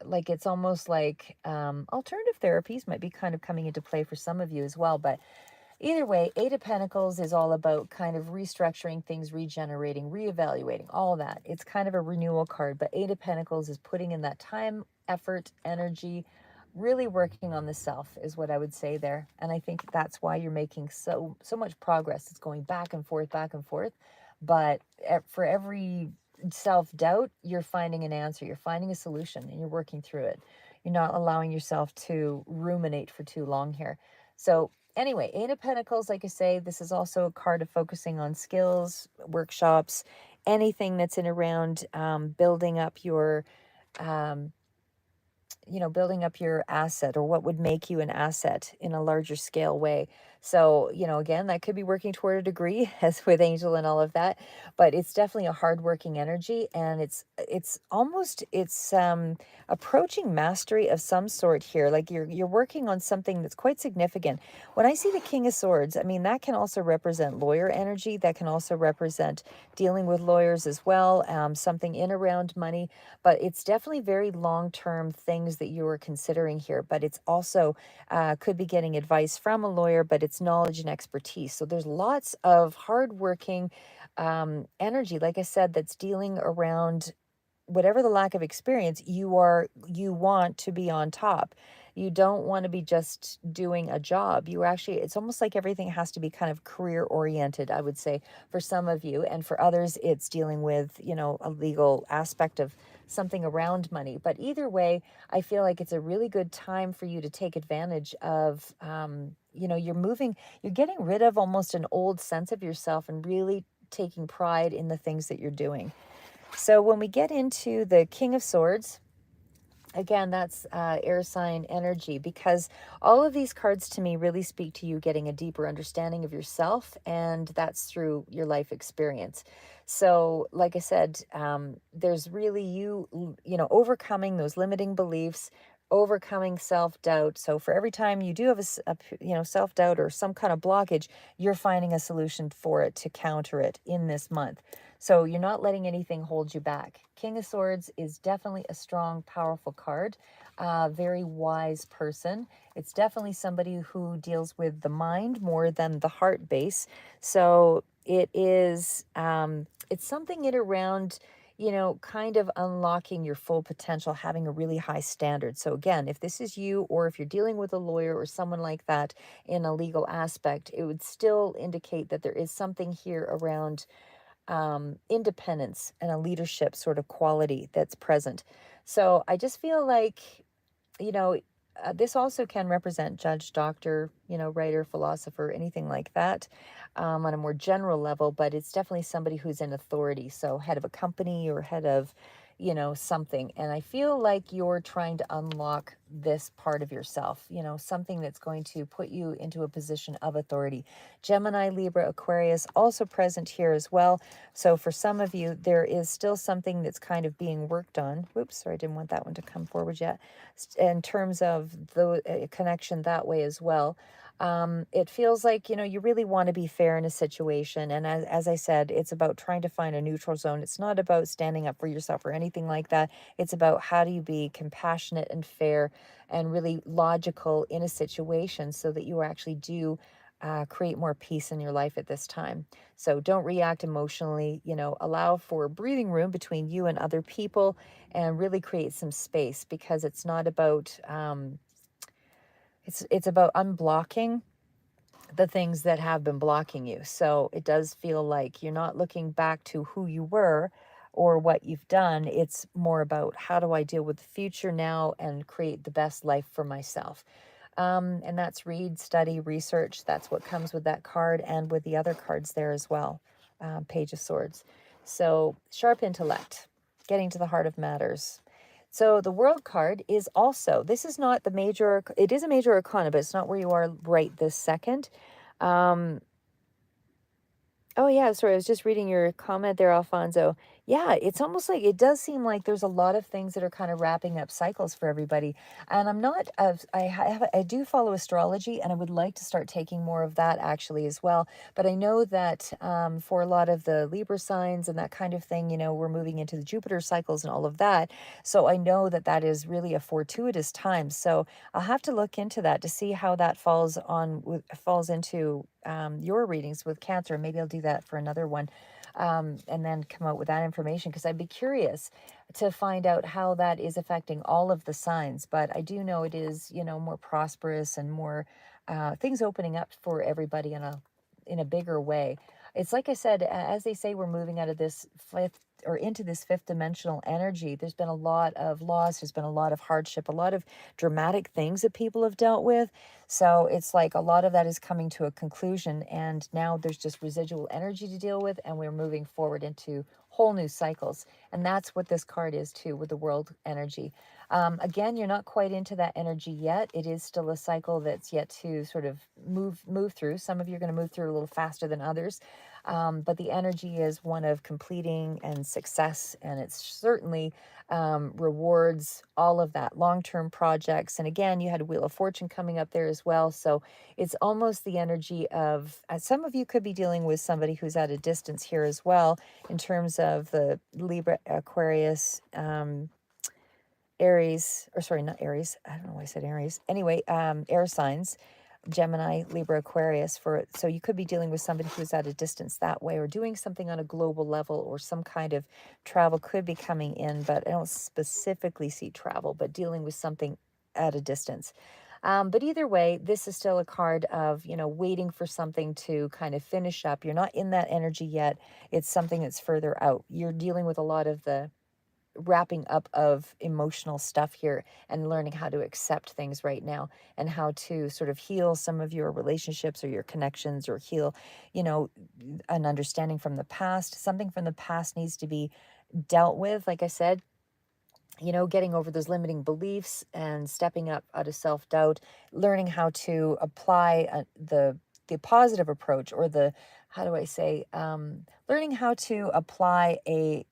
like, it's almost like alternative therapies might be kind of coming into play for some of you as well. But either way, Eight of Pentacles is all about kind of restructuring things, regenerating, reevaluating, all that. It's kind of a renewal card, but Eight of Pentacles is putting in that time, effort, energy, really working on the self, is what I would say there. And I think that's why you're making so much progress. It's going back and forth, back and forth. But for every self-doubt, you're finding an answer, you're finding a solution, and you're working through it. You're not allowing yourself to ruminate for too long here. So anyway, Eight of Pentacles, like I say, this is also a card of focusing on skills, workshops, anything that's in around building up your um, building up your asset, or what would make you an asset in a larger scale way. So, again, that could be working toward a degree, as with Angel and all of that, but it's definitely a hardworking energy, and it's approaching mastery of some sort here. Like you're working on something that's quite significant. When I see the King of Swords, I mean, that can also represent lawyer energy. That can also represent dealing with lawyers as well, something in around money, but it's definitely very long-term things that you are considering here. But it's also could be getting advice from a lawyer, but it's knowledge and expertise. So there's lots of hardworking energy, like I said, that's dealing around whatever the lack of experience. You want to be on top. You don't want to be just doing a job. It's almost like everything has to be kind of career oriented, I would say, for some of you. And for others, it's dealing with, a legal aspect of something around money. But either way, I feel like it's a really good time for you to take advantage of, you're getting rid of almost an old sense of yourself, and really taking pride in the things that you're doing. So when we get into the King of Swords, again, that's air sign energy, because all of these cards to me really speak to you getting a deeper understanding of yourself, and that's through your life experience. So, like I said, there's really overcoming those limiting beliefs, overcoming self-doubt. So for every time you do have self-doubt or some kind of blockage, you're finding a solution for it to counter it in this month. So you're not letting anything hold you back. King of Swords is definitely a strong, powerful card. Very wise person. It's definitely somebody who deals with the mind more than the heart base. So it is, it's something in around, kind of unlocking your full potential, having a really high standard. So again, if this is you, or if you're dealing with a lawyer or someone like that in a legal aspect, it would still indicate that there is something here around independence and a leadership sort of quality that's present. So I just feel like, you know, this also can represent judge, doctor, writer, philosopher, anything like that, on a more general level, but it's definitely somebody who's in authority. So head of a company, or head of, something. And I feel like you're trying to unlock this part of yourself, something that's going to put you into a position of authority. Gemini, Libra, Aquarius also present here as well. So for some of you, there is still something that's kind of being worked on. Whoops, sorry, I didn't want that one to come forward yet. In terms of the connection that way as well. It feels like, you really want to be fair in a situation. And as I said, it's about trying to find a neutral zone. It's not about standing up for yourself or anything like that. It's about how do you be compassionate and fair and really logical in a situation so that you actually do create more peace in your life at this time. So don't react emotionally, allow for breathing room between you and other people and really create some space because it's not about, it's about unblocking the things that have been blocking you. So it does feel like you're not looking back to who you were or what you've done. It's more about how do I deal with the future now and create the best life for myself. And that's read, study, research. That's what comes with that card and with the other cards there as well. Page of Swords. So sharp intellect, getting to the heart of matters. So the World card is also, this is not the major, it is a major arcana, but it's not where you are right this second. Um, Oh, yeah, sorry, I was just reading your comment there, Alfonso. Yeah, it's almost like it does seem like there's a lot of things that are kind of wrapping up cycles for everybody. And I'm not, I do follow astrology and I would like to start taking more of that actually as well. But I know that for a lot of the Libra signs and that kind of thing, we're moving into the Jupiter cycles and all of that. So I know that that is really a fortuitous time. So I'll have to look into that to see how that falls into your readings with Cancer. Maybe I'll do that for another one, and then come out with that information because I'd be curious to find out how that is affecting all of the signs. But I do know it is, more prosperous and more things opening up for everybody in a bigger way. It's like I said, as they say, we're moving out of this fifth or into this fifth dimensional energy. There's been a lot of loss, there's been a lot of hardship, a lot of dramatic things that people have dealt with. So it's like a lot of that is coming to a conclusion, and now there's just residual energy to deal with, and we're moving forward into whole new cycles. And that's what this card is too, with the world energy. Again, you're not quite into that energy yet. It is still a cycle that's yet to sort of move through. Some of you are going to move through a little faster than others. But the energy is one of completing and success, and it's certainly rewards all of that long-term projects. And again, you had Wheel of Fortune coming up there as well. So it's almost the energy of some of you could be dealing with somebody who's at a distance here as well, in terms of the Libra, Aquarius, Aries, or sorry, not Aries. I don't know why I said Aries. Anyway, air signs, Gemini, Libra, Aquarius. So you could be dealing with somebody who's at a distance that way, or doing something on a global level, or some kind of travel could be coming in. But I don't specifically see travel, but dealing with something at a distance. But either way, this is still a card of, waiting for something to kind of finish up. You're not in that energy yet. It's something that's further out. You're dealing with a lot of the wrapping up of emotional stuff here and learning how to accept things right now and how to sort of heal some of your relationships or your connections, or heal, you know, an understanding from the past. Something from the past needs to be dealt with. Like I said, getting over those limiting beliefs and stepping up out of self-doubt, learning how to apply the positive approach, or the, how do I say, learning how to apply the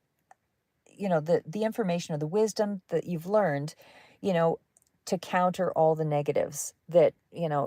information or the wisdom that you've learned, you know, to counter all the negatives that,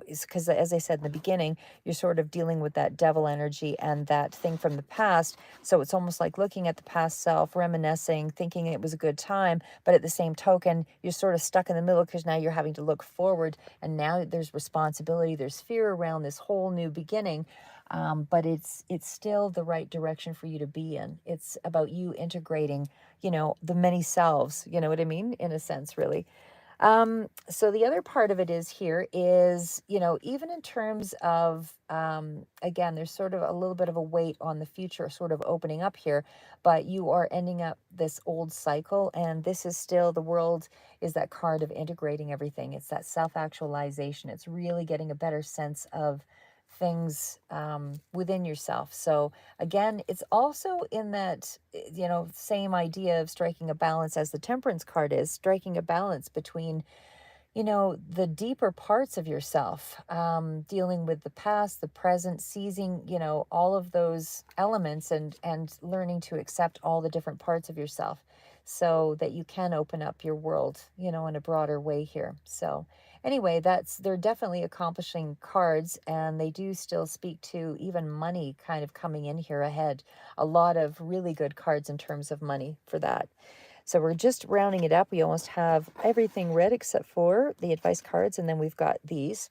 is because, as I said in the beginning, you're sort of dealing with that devil energy and that thing from the past. So it's almost like looking at the past self, reminiscing, thinking it was a good time. But at the same token, you're sort of stuck in the middle because now you're having to look forward. And now there's responsibility, there's fear around this whole new beginning. But it's still the right direction for you to be in. It's about you integrating, the many selves, you know what I mean? In a sense, really. So the other part of it is here is, even in terms of, again, there's sort of a little bit of a weight on the future sort of opening up here, but you are ending up this old cycle. And this is still, the world is that card of integrating everything. It's that self-actualization. It's really getting a better sense of things within yourself. So again, it's also in that, same idea of striking a balance as the Temperance card is, striking a balance between, the deeper parts of yourself, dealing with the past, the present, seizing, all of those elements, and learning to accept all the different parts of yourself so that you can open up your world, in a broader way here. So anyway, they're definitely accomplishing cards, and they do still speak to even money kind of coming in here ahead. A lot of really good cards in terms of money for that. So we're just rounding it up. We almost have everything read except for the advice cards, and then we've got these.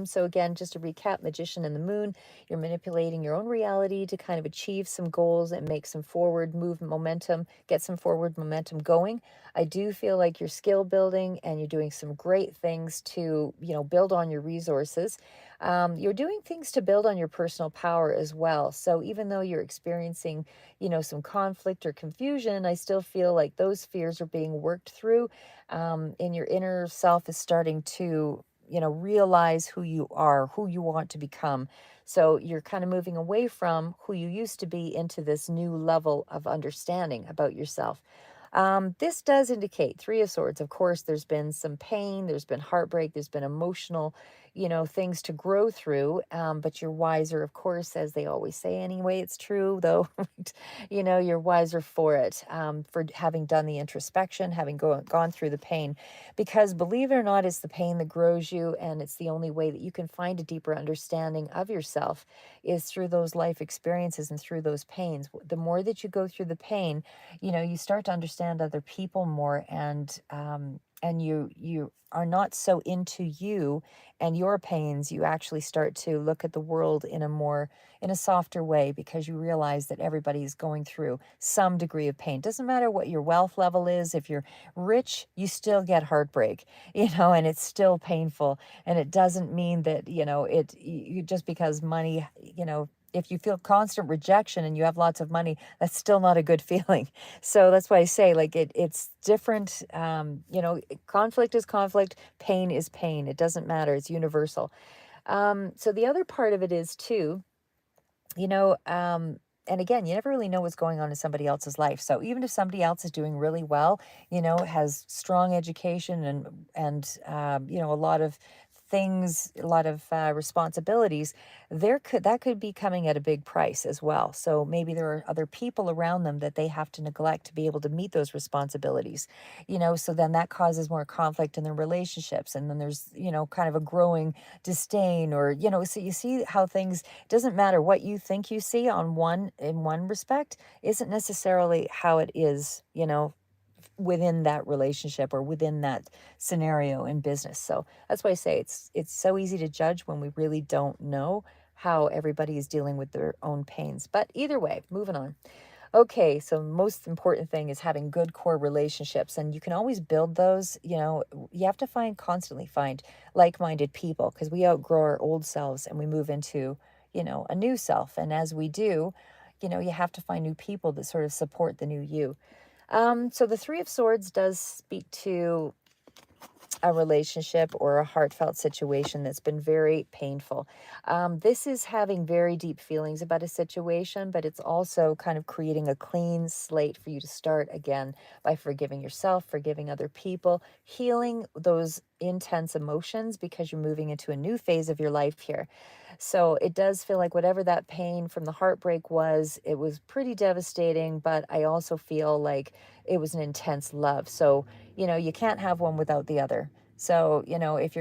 So again, just to recap, Magician and the Moon, you're manipulating your own reality to kind of achieve some goals and make some forward move momentum, get some forward momentum going. I do feel like you're skill building and you're doing some great things to, build on your resources. You're doing things to build on your personal power as well. So even though you're experiencing, some conflict or confusion, I still feel like those fears are being worked through, and your inner self is starting to realize who you are, who you want to become. So you're kind of moving away from who you used to be into this new level of understanding about yourself. This does indicate Three of Swords. Of course, there's been some pain, there's been heartbreak, there's been emotional, things to grow through. But you're wiser, of course, as they always say anyway. It's true, though. You're wiser for it, for having done the introspection, having gone through the pain. Because believe it or not, it's the pain that grows you, and it's the only way that you can find a deeper understanding of yourself is through those life experiences and through those pains. The more that you go through the pain, you start to understand other people more, and you are not so into you and your pains. You actually start to look at the world in a softer way, because you realize that everybody's going through some degree of pain. Doesn't matter what your wealth level is. If you're rich, you still get heartbreak, and it's still painful. And it doesn't mean that, just because money, if you feel constant rejection and you have lots of money, that's still not a good feeling. So that's why I say, like, it's different. Conflict is conflict, pain is pain. It doesn't matter. It's universal. So the other part of it is too, you know, um, and again, you never really know what's going on in somebody else's life. So even if somebody else is doing really well, has strong education and a lot of things, a lot of responsibilities, that could be coming at a big price as well. So maybe there are other people around them that they have to neglect to be able to meet those responsibilities. So then that causes more conflict in their relationships, and then there's kind of a growing disdain, or so you see how things, doesn't matter what you think you see in one respect, isn't necessarily how it is, within that relationship or within that scenario in business. So that's why I say it's so easy to judge when we really don't know how everybody is dealing with their own pains. But either way, moving on. Okay, so most important thing is having good core relationships, and you can always build those. You have to constantly find like-minded people, because we outgrow our old selves and we move into, a new self. And as we do, you have to find new people that sort of support the new you. So the Three of Swords does speak to a relationship or a heartfelt situation that's been very painful. This is having very deep feelings about a situation, but it's also kind of creating a clean slate for you to start again by forgiving yourself, forgiving other people, healing those intense emotions, because you're moving into a new phase of your life here. So it does feel like whatever that pain from the heartbreak was, it was pretty devastating, but I also feel like it was an intense love. So, you can't have one without the other. So, if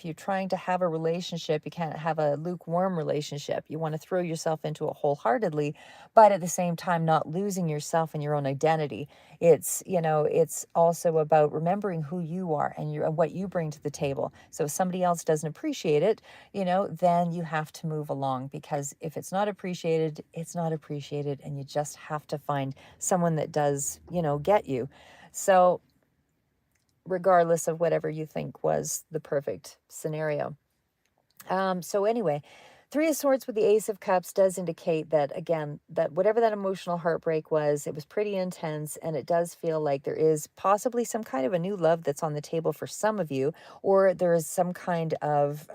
you're trying to have a relationship, you can't have a lukewarm relationship. You want to throw yourself into it wholeheartedly, but at the same time not losing yourself and your own identity. It's also about remembering who you are and what you bring to the table. So if somebody else doesn't appreciate it, then you have to move along, because if it's not appreciated, it's not appreciated, and you just have to find someone that does, get you. So regardless of whatever you think was the perfect scenario. So anyway, Three of Swords with the Ace of Cups does indicate that, again, that whatever that emotional heartbreak was, it was pretty intense, and it does feel like there is possibly some kind of a new love that's on the table for some of you, or there is some kind of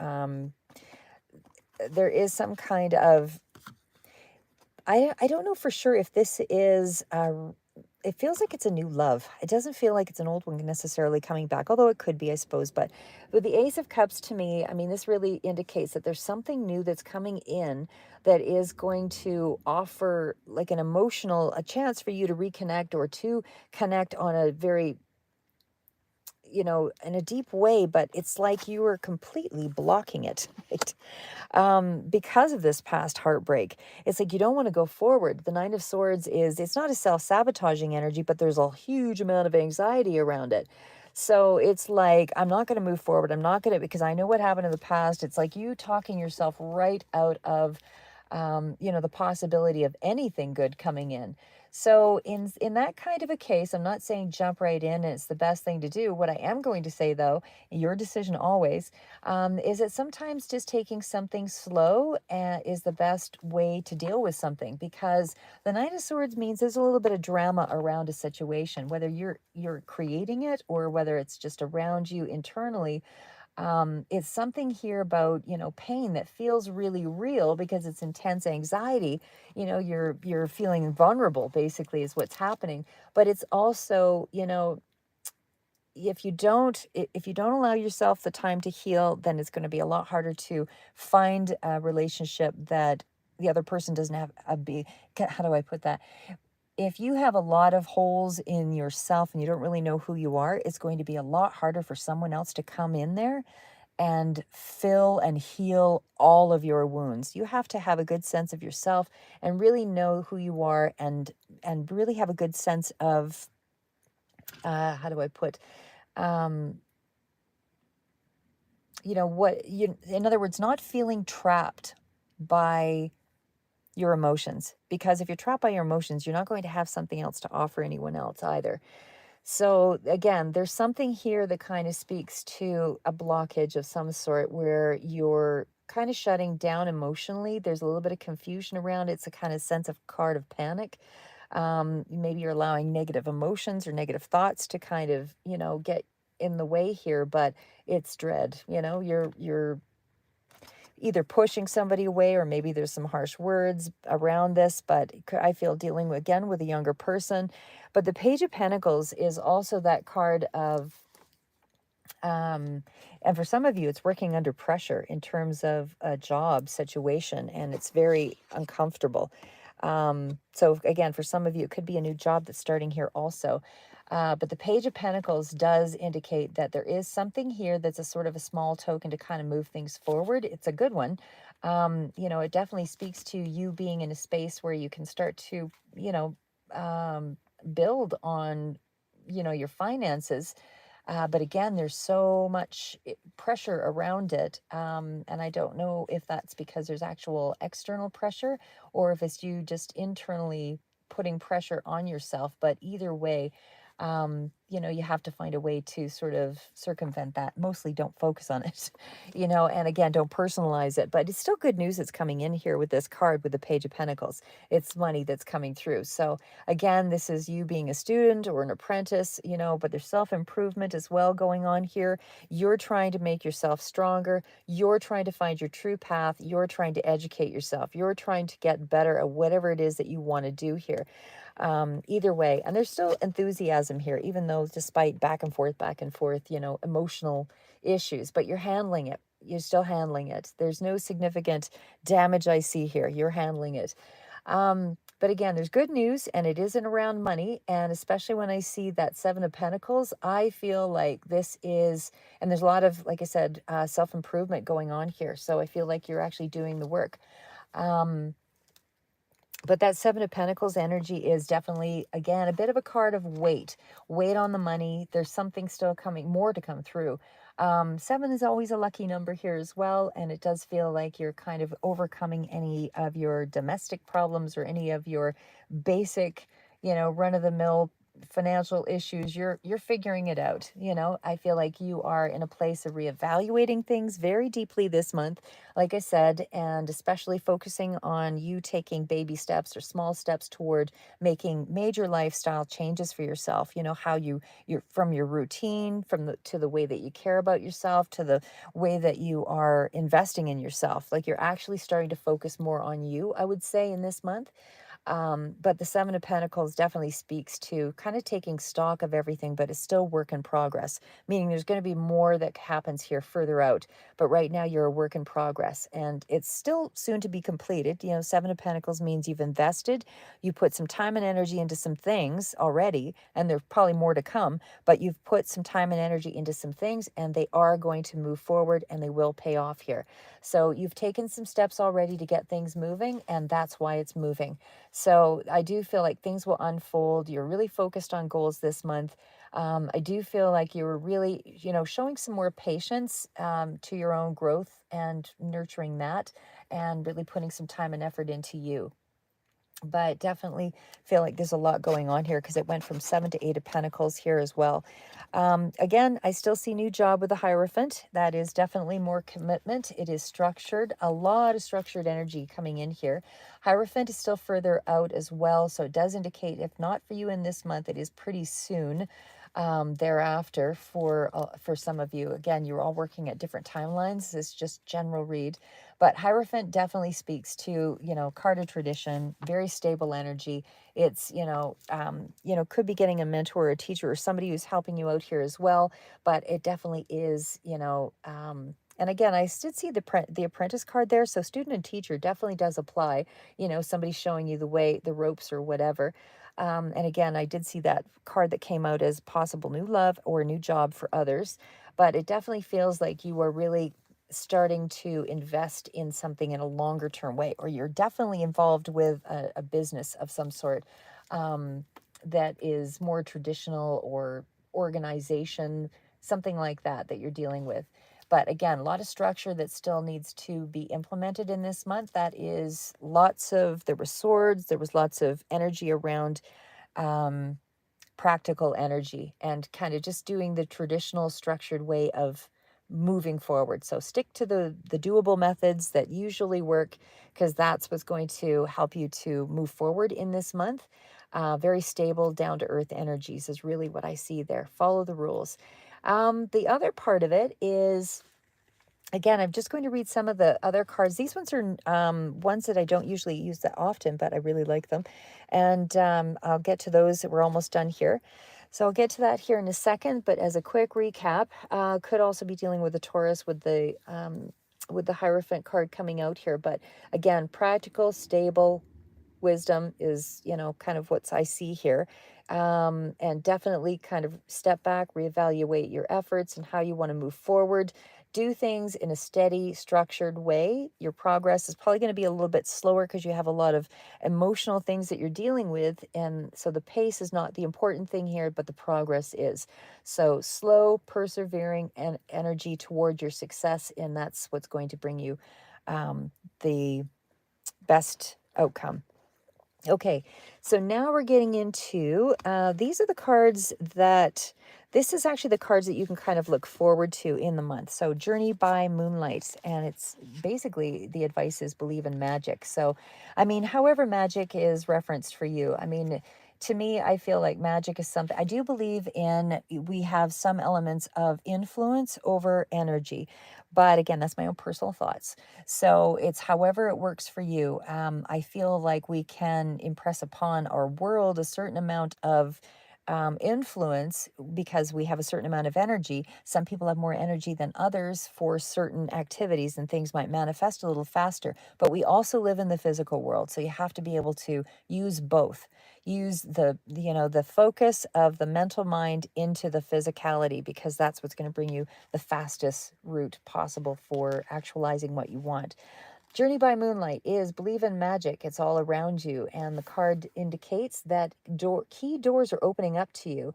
I don't know for sure if this is it feels like it's a new love. It doesn't feel like it's an old one necessarily coming back, although it could be, I suppose. But with the Ace of Cups, to me, I mean, this really indicates that there's something new that's coming in that is going to offer like a chance for you to reconnect or to connect on a very, in a deep way, but it's like you were completely blocking it, right? Because of this past heartbreak. It's like you don't want to go forward. The Nine of Swords it's not a self-sabotaging energy, but there's a huge amount of anxiety around it. So it's like, I'm not going to move forward. I'm not going to, because I know what happened in the past. It's like you talking yourself right out of, the possibility of anything good coming in. So in that kind of a case, I'm not saying jump right in and it's the best thing to do. What I am going to say though, your decision always, is that sometimes just taking something slow is the best way to deal with something, because the Knight of Swords means there's a little bit of drama around a situation, whether you're creating it or whether it's just around you internally. It's something here about, pain that feels really real because it's intense anxiety. You're feeling vulnerable, basically, is what's happening. But it's also, if you don't allow yourself the time to heal, then it's going to be a lot harder to find a relationship that the other person doesn't have how do I put that? If you have a lot of holes in yourself and you don't really know who you are, it's going to be a lot harder for someone else to come in there and fill and heal all of your wounds. You have to have a good sense of yourself and really know who you are, and really have a good sense of how do I put um in other words, not feeling trapped by your emotions, because if you're trapped by your emotions, you're not going to have something else to offer anyone else either. So again, there's something here that kind of speaks to a blockage of some sort where you're kind of shutting down emotionally. There's a little bit of confusion around it. It's a kind of sense of card of panic. Maybe you're allowing negative emotions or negative thoughts to kind of, get in the way here, but it's dread. You're either pushing somebody away, or maybe there's some harsh words around this, but I feel dealing again with a younger person. But the Page of Pentacles is also that card of, and for some of you, it's working under pressure in terms of a job situation, and it's very uncomfortable. So again, for some of you, it could be a new job that's starting here also. But the Page of Pentacles does indicate that there is something here that's a sort of a small token to kind of move things forward. It's a good one. It definitely speaks to you being in a space where you can start to, build on, your finances. But again, there's so much pressure around it. And I don't know if that's because there's actual external pressure or if it's you just internally putting pressure on yourself. But either way, you have to find a way to sort of circumvent that. Mostly don't focus on it, and again, don't personalize it. But it's still good news that's coming in here with this card with the Page of Pentacles. It's money that's coming through. So again, this is you being a student or an apprentice, but there's self-improvement as well going on here. You're trying to make yourself stronger. You're trying to find your true path. You're trying to educate yourself. You're trying to get better at whatever it is that you want to do here. Either way, and there's still enthusiasm here, even though despite back and forth, emotional issues, but you're handling it. You're still handling it. There's no significant damage I see here. You're handling it. But again, there's good news, and it isn't around money. And especially when I see that Seven of Pentacles, I feel like this is, and there's a lot of, like I said, self-improvement going on here. So I feel like you're actually doing the work. But that Seven of Pentacles energy is definitely, again, a bit of a card of weight on the money. There's something still coming, more to come through. Seven is always a lucky number here as well. And it does feel like you're kind of overcoming any of your domestic problems or any of your basic, run-of-the-mill financial issues. You're figuring it out. I feel like you are in a place of reevaluating things very deeply this month, like I said, and especially focusing on you taking baby steps or small steps toward making major lifestyle changes for yourself. How you're from your routine, to the way that you care about yourself, to the way that you are investing in yourself. Like you're actually starting to focus more on you, I would say, in this month. But the Seven of Pentacles definitely speaks to kind of taking stock of everything, but it's still work in progress, meaning there's going to be more that happens here further out. But right now you're a work in progress and it's still soon to be completed. You know, Seven of Pentacles means you've invested, you put some time and energy into some things already, and there's probably more to come, but you've put some time and energy into some things and they are going to move forward and they will pay off here. So you've taken some steps already to get things moving, and that's why it's moving. So I do feel like things will unfold. You're really focused on goals this month. I do feel like you're really, showing some more patience to your own growth and nurturing that and really putting some time and effort into you. But definitely feel like there's a lot going on here because it went from 7 to 8 of Pentacles here as well. Again, I still see new job with the Hierophant. That is definitely more commitment. It is structured, a lot of structured energy coming in here. Hierophant is still further out as well, so it does indicate if not for you in this month, it is pretty soon thereafter for some of you. Again, you're all working at different timelines. It's just general read. But Hierophant definitely speaks to, card of tradition, very stable energy. It's, could be getting a mentor or a teacher or somebody who's helping you out here as well. But it definitely is, and again, I did see the apprentice card there. So student and teacher definitely does apply, somebody showing you the way, the ropes or whatever. And again, I did see that card that came out as possible new love or a new job for others. But it definitely feels like you are really starting to invest in something in a longer term way, or you're definitely involved with a business of some sort that is more traditional or organization, something like that you're dealing with. But again, a lot of structure that still needs to be implemented in this month. That is there were swords, there was lots of energy around um, practical energy and kind of just doing the traditional structured way of moving forward. So stick to the doable methods that usually work because that's what's going to help you to move forward in this month. Very stable, down to earth energies is really what I see there. Follow the rules. The other part of it is, again, I'm just going to read some of the other cards. These ones are ones that I don't usually use that often, but I really like them. And I'll get to those. We're almost done here. So I'll get to that here in a second. But as a quick recap, could also be dealing with the Taurus with the Hierophant card coming out here. But again, practical, stable, wisdom is, kind of what I see here. And definitely kind of step back, reevaluate your efforts and how you want to move forward. Do things in a steady, structured way. Your progress is probably going to be a little bit slower because you have a lot of emotional things that you're dealing with. And so the pace is not the important thing here, but the progress is. So slow, persevering, and energy toward your success. And that's what's going to bring you the best outcome. Okay, so now we're getting into these are the cards that this is actually the cards that you can kind of look forward to in the month. So Journey by Moonlight, and it's basically the advice is believe in magic. So, I mean, however magic is referenced for you, I mean, to me, I feel like magic is something I do believe in. We have some elements of influence over energy, but again, that's my own personal thoughts. So it's however it works for you. I feel like we can impress upon our world a certain amount of influence because we have a certain amount of energy. Some people have more energy than others for certain activities, and things might manifest a little faster. But we also live in the physical world, so you have to be able to use both. Use the focus of the mental mind into the physicality because that's what's going to bring you the fastest route possible for actualizing what you want. Journey by Moonlight is believe in magic. It's all around you. And the card indicates that key doors are opening up to you.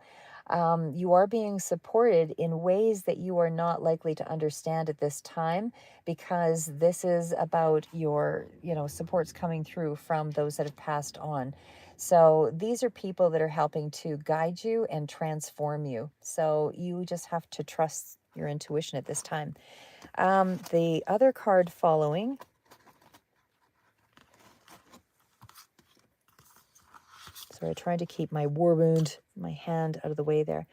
You are being supported in ways that you are not likely to understand at this time because this is about your, supports coming through from those that have passed on. So these are people that are helping to guide you and transform you. So you just have to trust your intuition at this time. The other card following. Sorry, trying to keep my war wound, my hand out of the way there.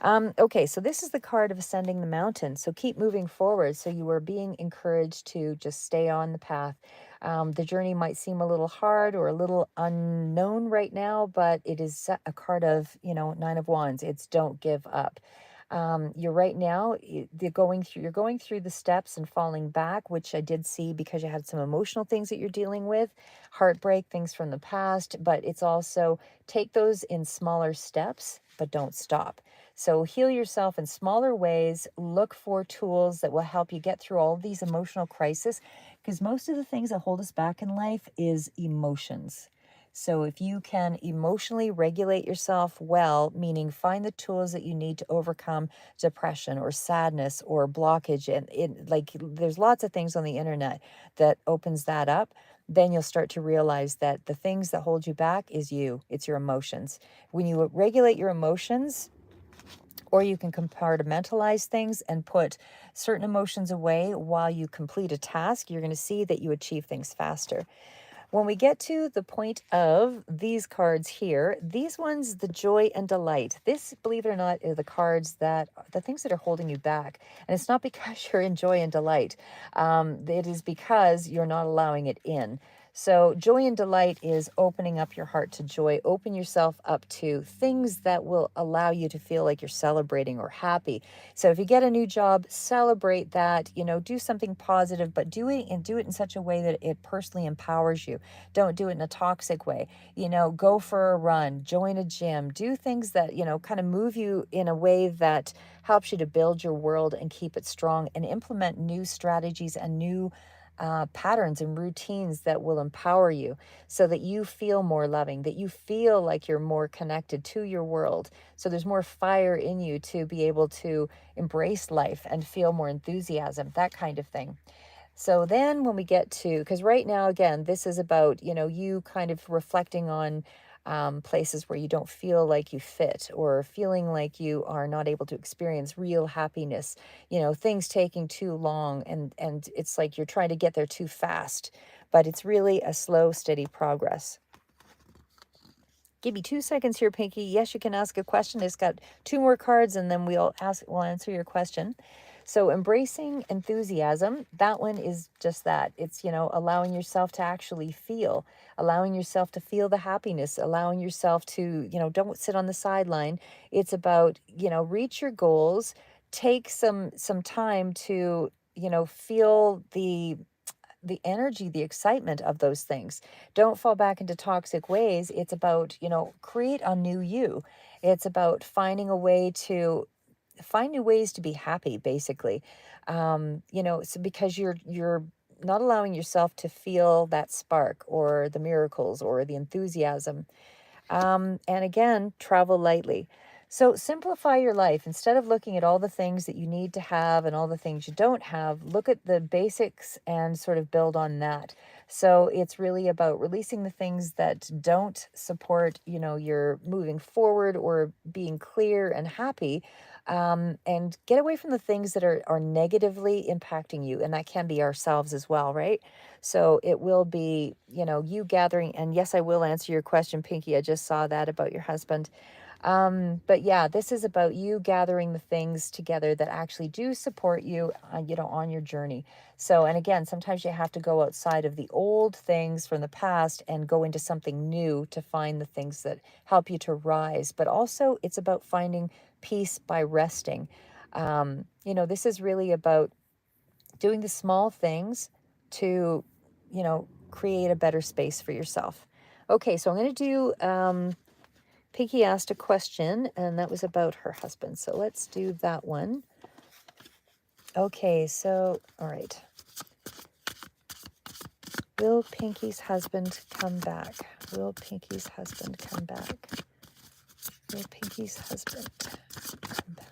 Okay, so this is the card of ascending the mountain. So keep moving forward. So you are being encouraged to just stay on the path. The journey might seem a little hard or a little unknown right now, but it is a card of, Nine of Wands. It's don't give up. You're right now, you're going through the steps and falling back, which I did see because you had some emotional things that you're dealing with, heartbreak, things from the past, but it's also take those in smaller steps, but don't stop. So heal yourself in smaller ways. Look for tools that will help you get through all of these emotional crises, because most of the things that hold us back in life is emotions. So if you can emotionally regulate yourself well, meaning find the tools that you need to overcome depression or sadness or blockage, and there's lots of things on the internet that opens that up, then you'll start to realize that the things that hold you back is it's your emotions. When you regulate your emotions, or you can compartmentalize things and put certain emotions away while you complete a task, you're going to see that you achieve things faster. When we get to the point of these cards here, these ones, the joy and delight, this, believe it or not, are the things that are holding you back. And it's not because you're in joy and delight. It is because you're not allowing it in. So joy and delight is opening up your heart to joy. Open yourself up to things that will allow you to feel like you're celebrating or happy. So if you get a new job, celebrate that, do something positive, but do it in such a way that it personally empowers you. Don't do it in a toxic way. Go for a run, join a gym, do things that, kind of move you in a way that helps you to build your world and keep it strong, and implement new strategies and new patterns and routines that will empower you so that you feel more loving, that you feel like you're more connected to your world. So there's more fire in you to be able to embrace life and feel more enthusiasm, that kind of thing. So then when we get to, because right now, again, this is about, you kind of reflecting on places where you don't feel like you fit, or feeling like you are not able to experience real happiness, things taking too long, and it's like you're trying to get there too fast, but it's really a slow, steady progress. Give me 2 seconds here, Pinky. Yes, you can ask a question. It's got two more cards, and then we'll answer your question. So embracing enthusiasm, that one is just that. It's, allowing yourself to actually feel, allowing yourself to feel the happiness, allowing yourself to, don't sit on the sideline. It's about, reach your goals, take some time to, feel the energy, the excitement of those things. Don't fall back into toxic ways. It's about, create a new you. It's about finding a way to find new ways to be happy, basically. So because you're not allowing yourself to feel that spark or the miracles or the enthusiasm. And again, travel lightly. So simplify your life. Instead of looking at all the things that you need to have and all the things you don't have, look at the basics and sort of build on that. So it's really about releasing the things that don't support, your moving forward or being clear and happy. And get away from the things that are negatively impacting you. And that can be ourselves as well, right? So it will be, you gathering, and yes, I will answer your question, Pinky. I just saw that about your husband. But yeah, this is about you gathering the things together that actually do support you, on your journey. So, and again, sometimes you have to go outside of the old things from the past and go into something new to find the things that help you to rise. But also, it's about finding peace by resting. This is really about doing the small things to, create a better space for yourself. Okay, so I'm going to do, Pinky asked a question, and that was about her husband. So let's do that one. Okay, so, all right. Will Pinky's husband come back? Will Pinky's husband come back? Will Pinky's husband come back?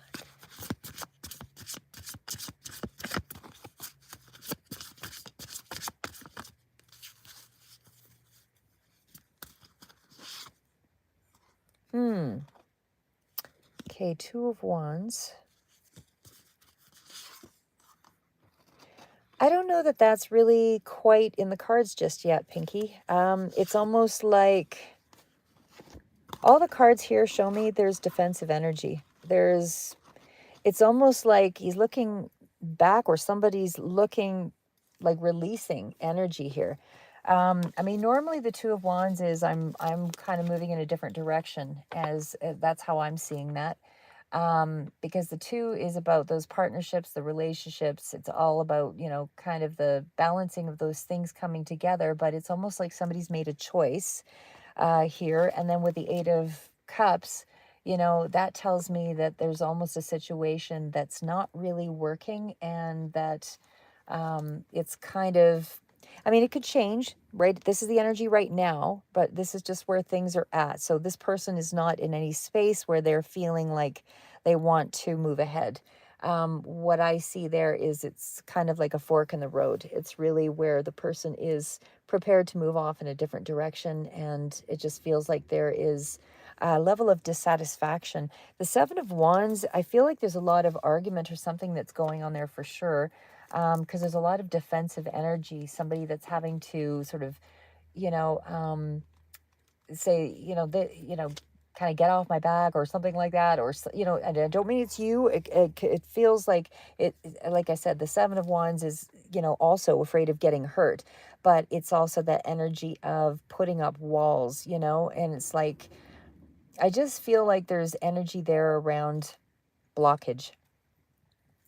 Okay, Two of Wands. I don't know that that's really quite in the cards just yet, Pinky. It's almost like all the cards here show me there's defensive energy. there's it's almost like he's looking back or somebody's looking like releasing energy here. I mean, normally the Two of Wands is I'm kind of moving in a different direction as that's how I'm seeing that. Because the two is about those partnerships, the relationships. It's all about, kind of the balancing of those things coming together. But it's almost like somebody's made a choice here. And then with the Eight of Cups, that tells me that there's almost a situation that's not really working and that it's kind of, I mean, it could change, right? This is the energy right now, but this is just where things are at. So this person is not in any space where they're feeling like they want to move ahead. What I see there is it's kind of like a fork in the road. It's really where the person is prepared to move off in a different direction, and it just feels like there is a level of dissatisfaction. The Seven of Wands, I feel like there's a lot of argument or something that's going on there for sure, because there's a lot of defensive energy, somebody that's having to sort of, you know, say, kind of get off my back or something like that, or, and I don't mean it's you. It feels like like I said, the Seven of Wands is, also afraid of getting hurt, but it's also that energy of putting up walls, and it's like, I just feel like there's energy there around blockage.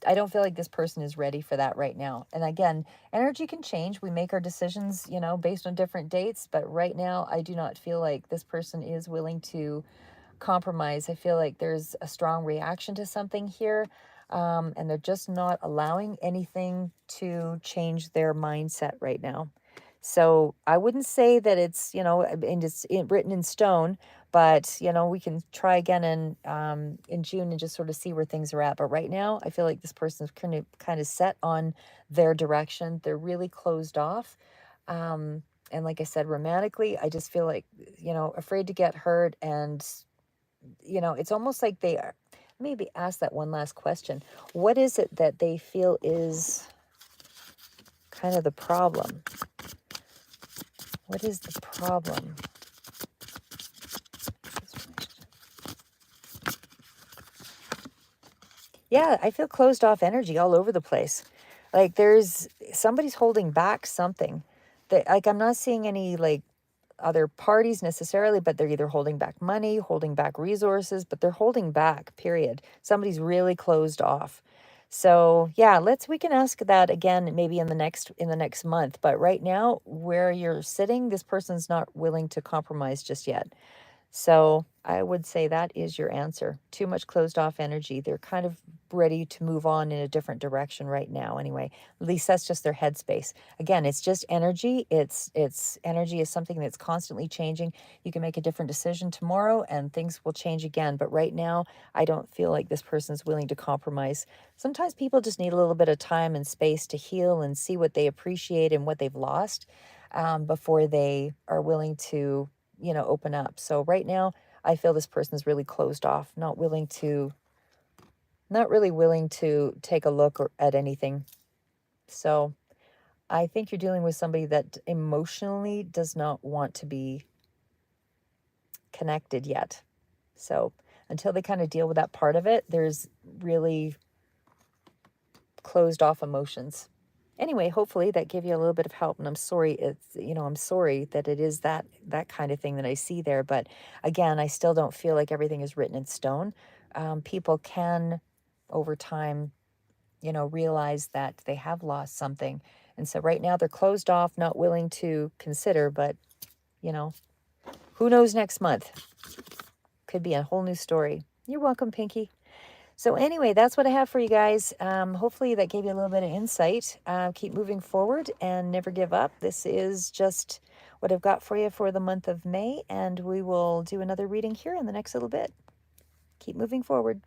I don't feel like this person is ready for that right now. And again, energy can change. We make our decisions, based on different dates. But right now, I do not feel like this person is willing to compromise. I feel like there's a strong reaction to something here. And they're just not allowing anything to change their mindset right now. So I wouldn't say that it's, and it's written in stone, but we can try again in June and just sort of see where things are at. But right now, I feel like this person's kind of set on their direction. They're really closed off. And like I said, romantically, I just feel like, afraid to get hurt. And, it's almost like they are. Maybe ask that one last question. What is it that they feel is kind of the problem? What is the problem? Yeah, I feel closed off energy all over the place. Like there's somebody's holding back something. That, like, I'm not seeing any like other parties necessarily, but they're either holding back money, holding back resources, but they're holding back, period. Somebody's really closed off. So yeah, we can ask that again maybe in the next month. But right now, where you're sitting, this person's not willing to compromise just yet. So I would say that is your answer. Too much closed off energy. They're kind of ready to move on in a different direction right now. Anyway, at least that's just their headspace. Again, it's just energy. It's energy is something that's constantly changing. You can make a different decision tomorrow and things will change again. But right now, I don't feel like this person's willing to compromise. Sometimes people just need a little bit of time and space to heal and see what they appreciate and what they've lost, before they are willing to open up. So right now, I feel this person's really closed off, not really willing to take a look at anything. So I think you're dealing with somebody that emotionally does not want to be connected yet. So until they kind of deal with that part of it, there's really closed off emotions. Anyway, hopefully that gave you a little bit of help. And I'm sorry, I'm sorry that it is that kind of thing that I see there. But again, I still don't feel like everything is written in stone. People can, over time, realize that they have lost something. And so right now they're closed off, not willing to consider. But you know, who knows next month? Could be a whole new story. You're welcome, Pinky. So anyway, that's what I have for you guys. Hopefully that gave you a little bit of insight. Keep moving forward and never give up. This is just what I've got for you for the month of May, and we will do another reading here in the next little bit. Keep moving forward.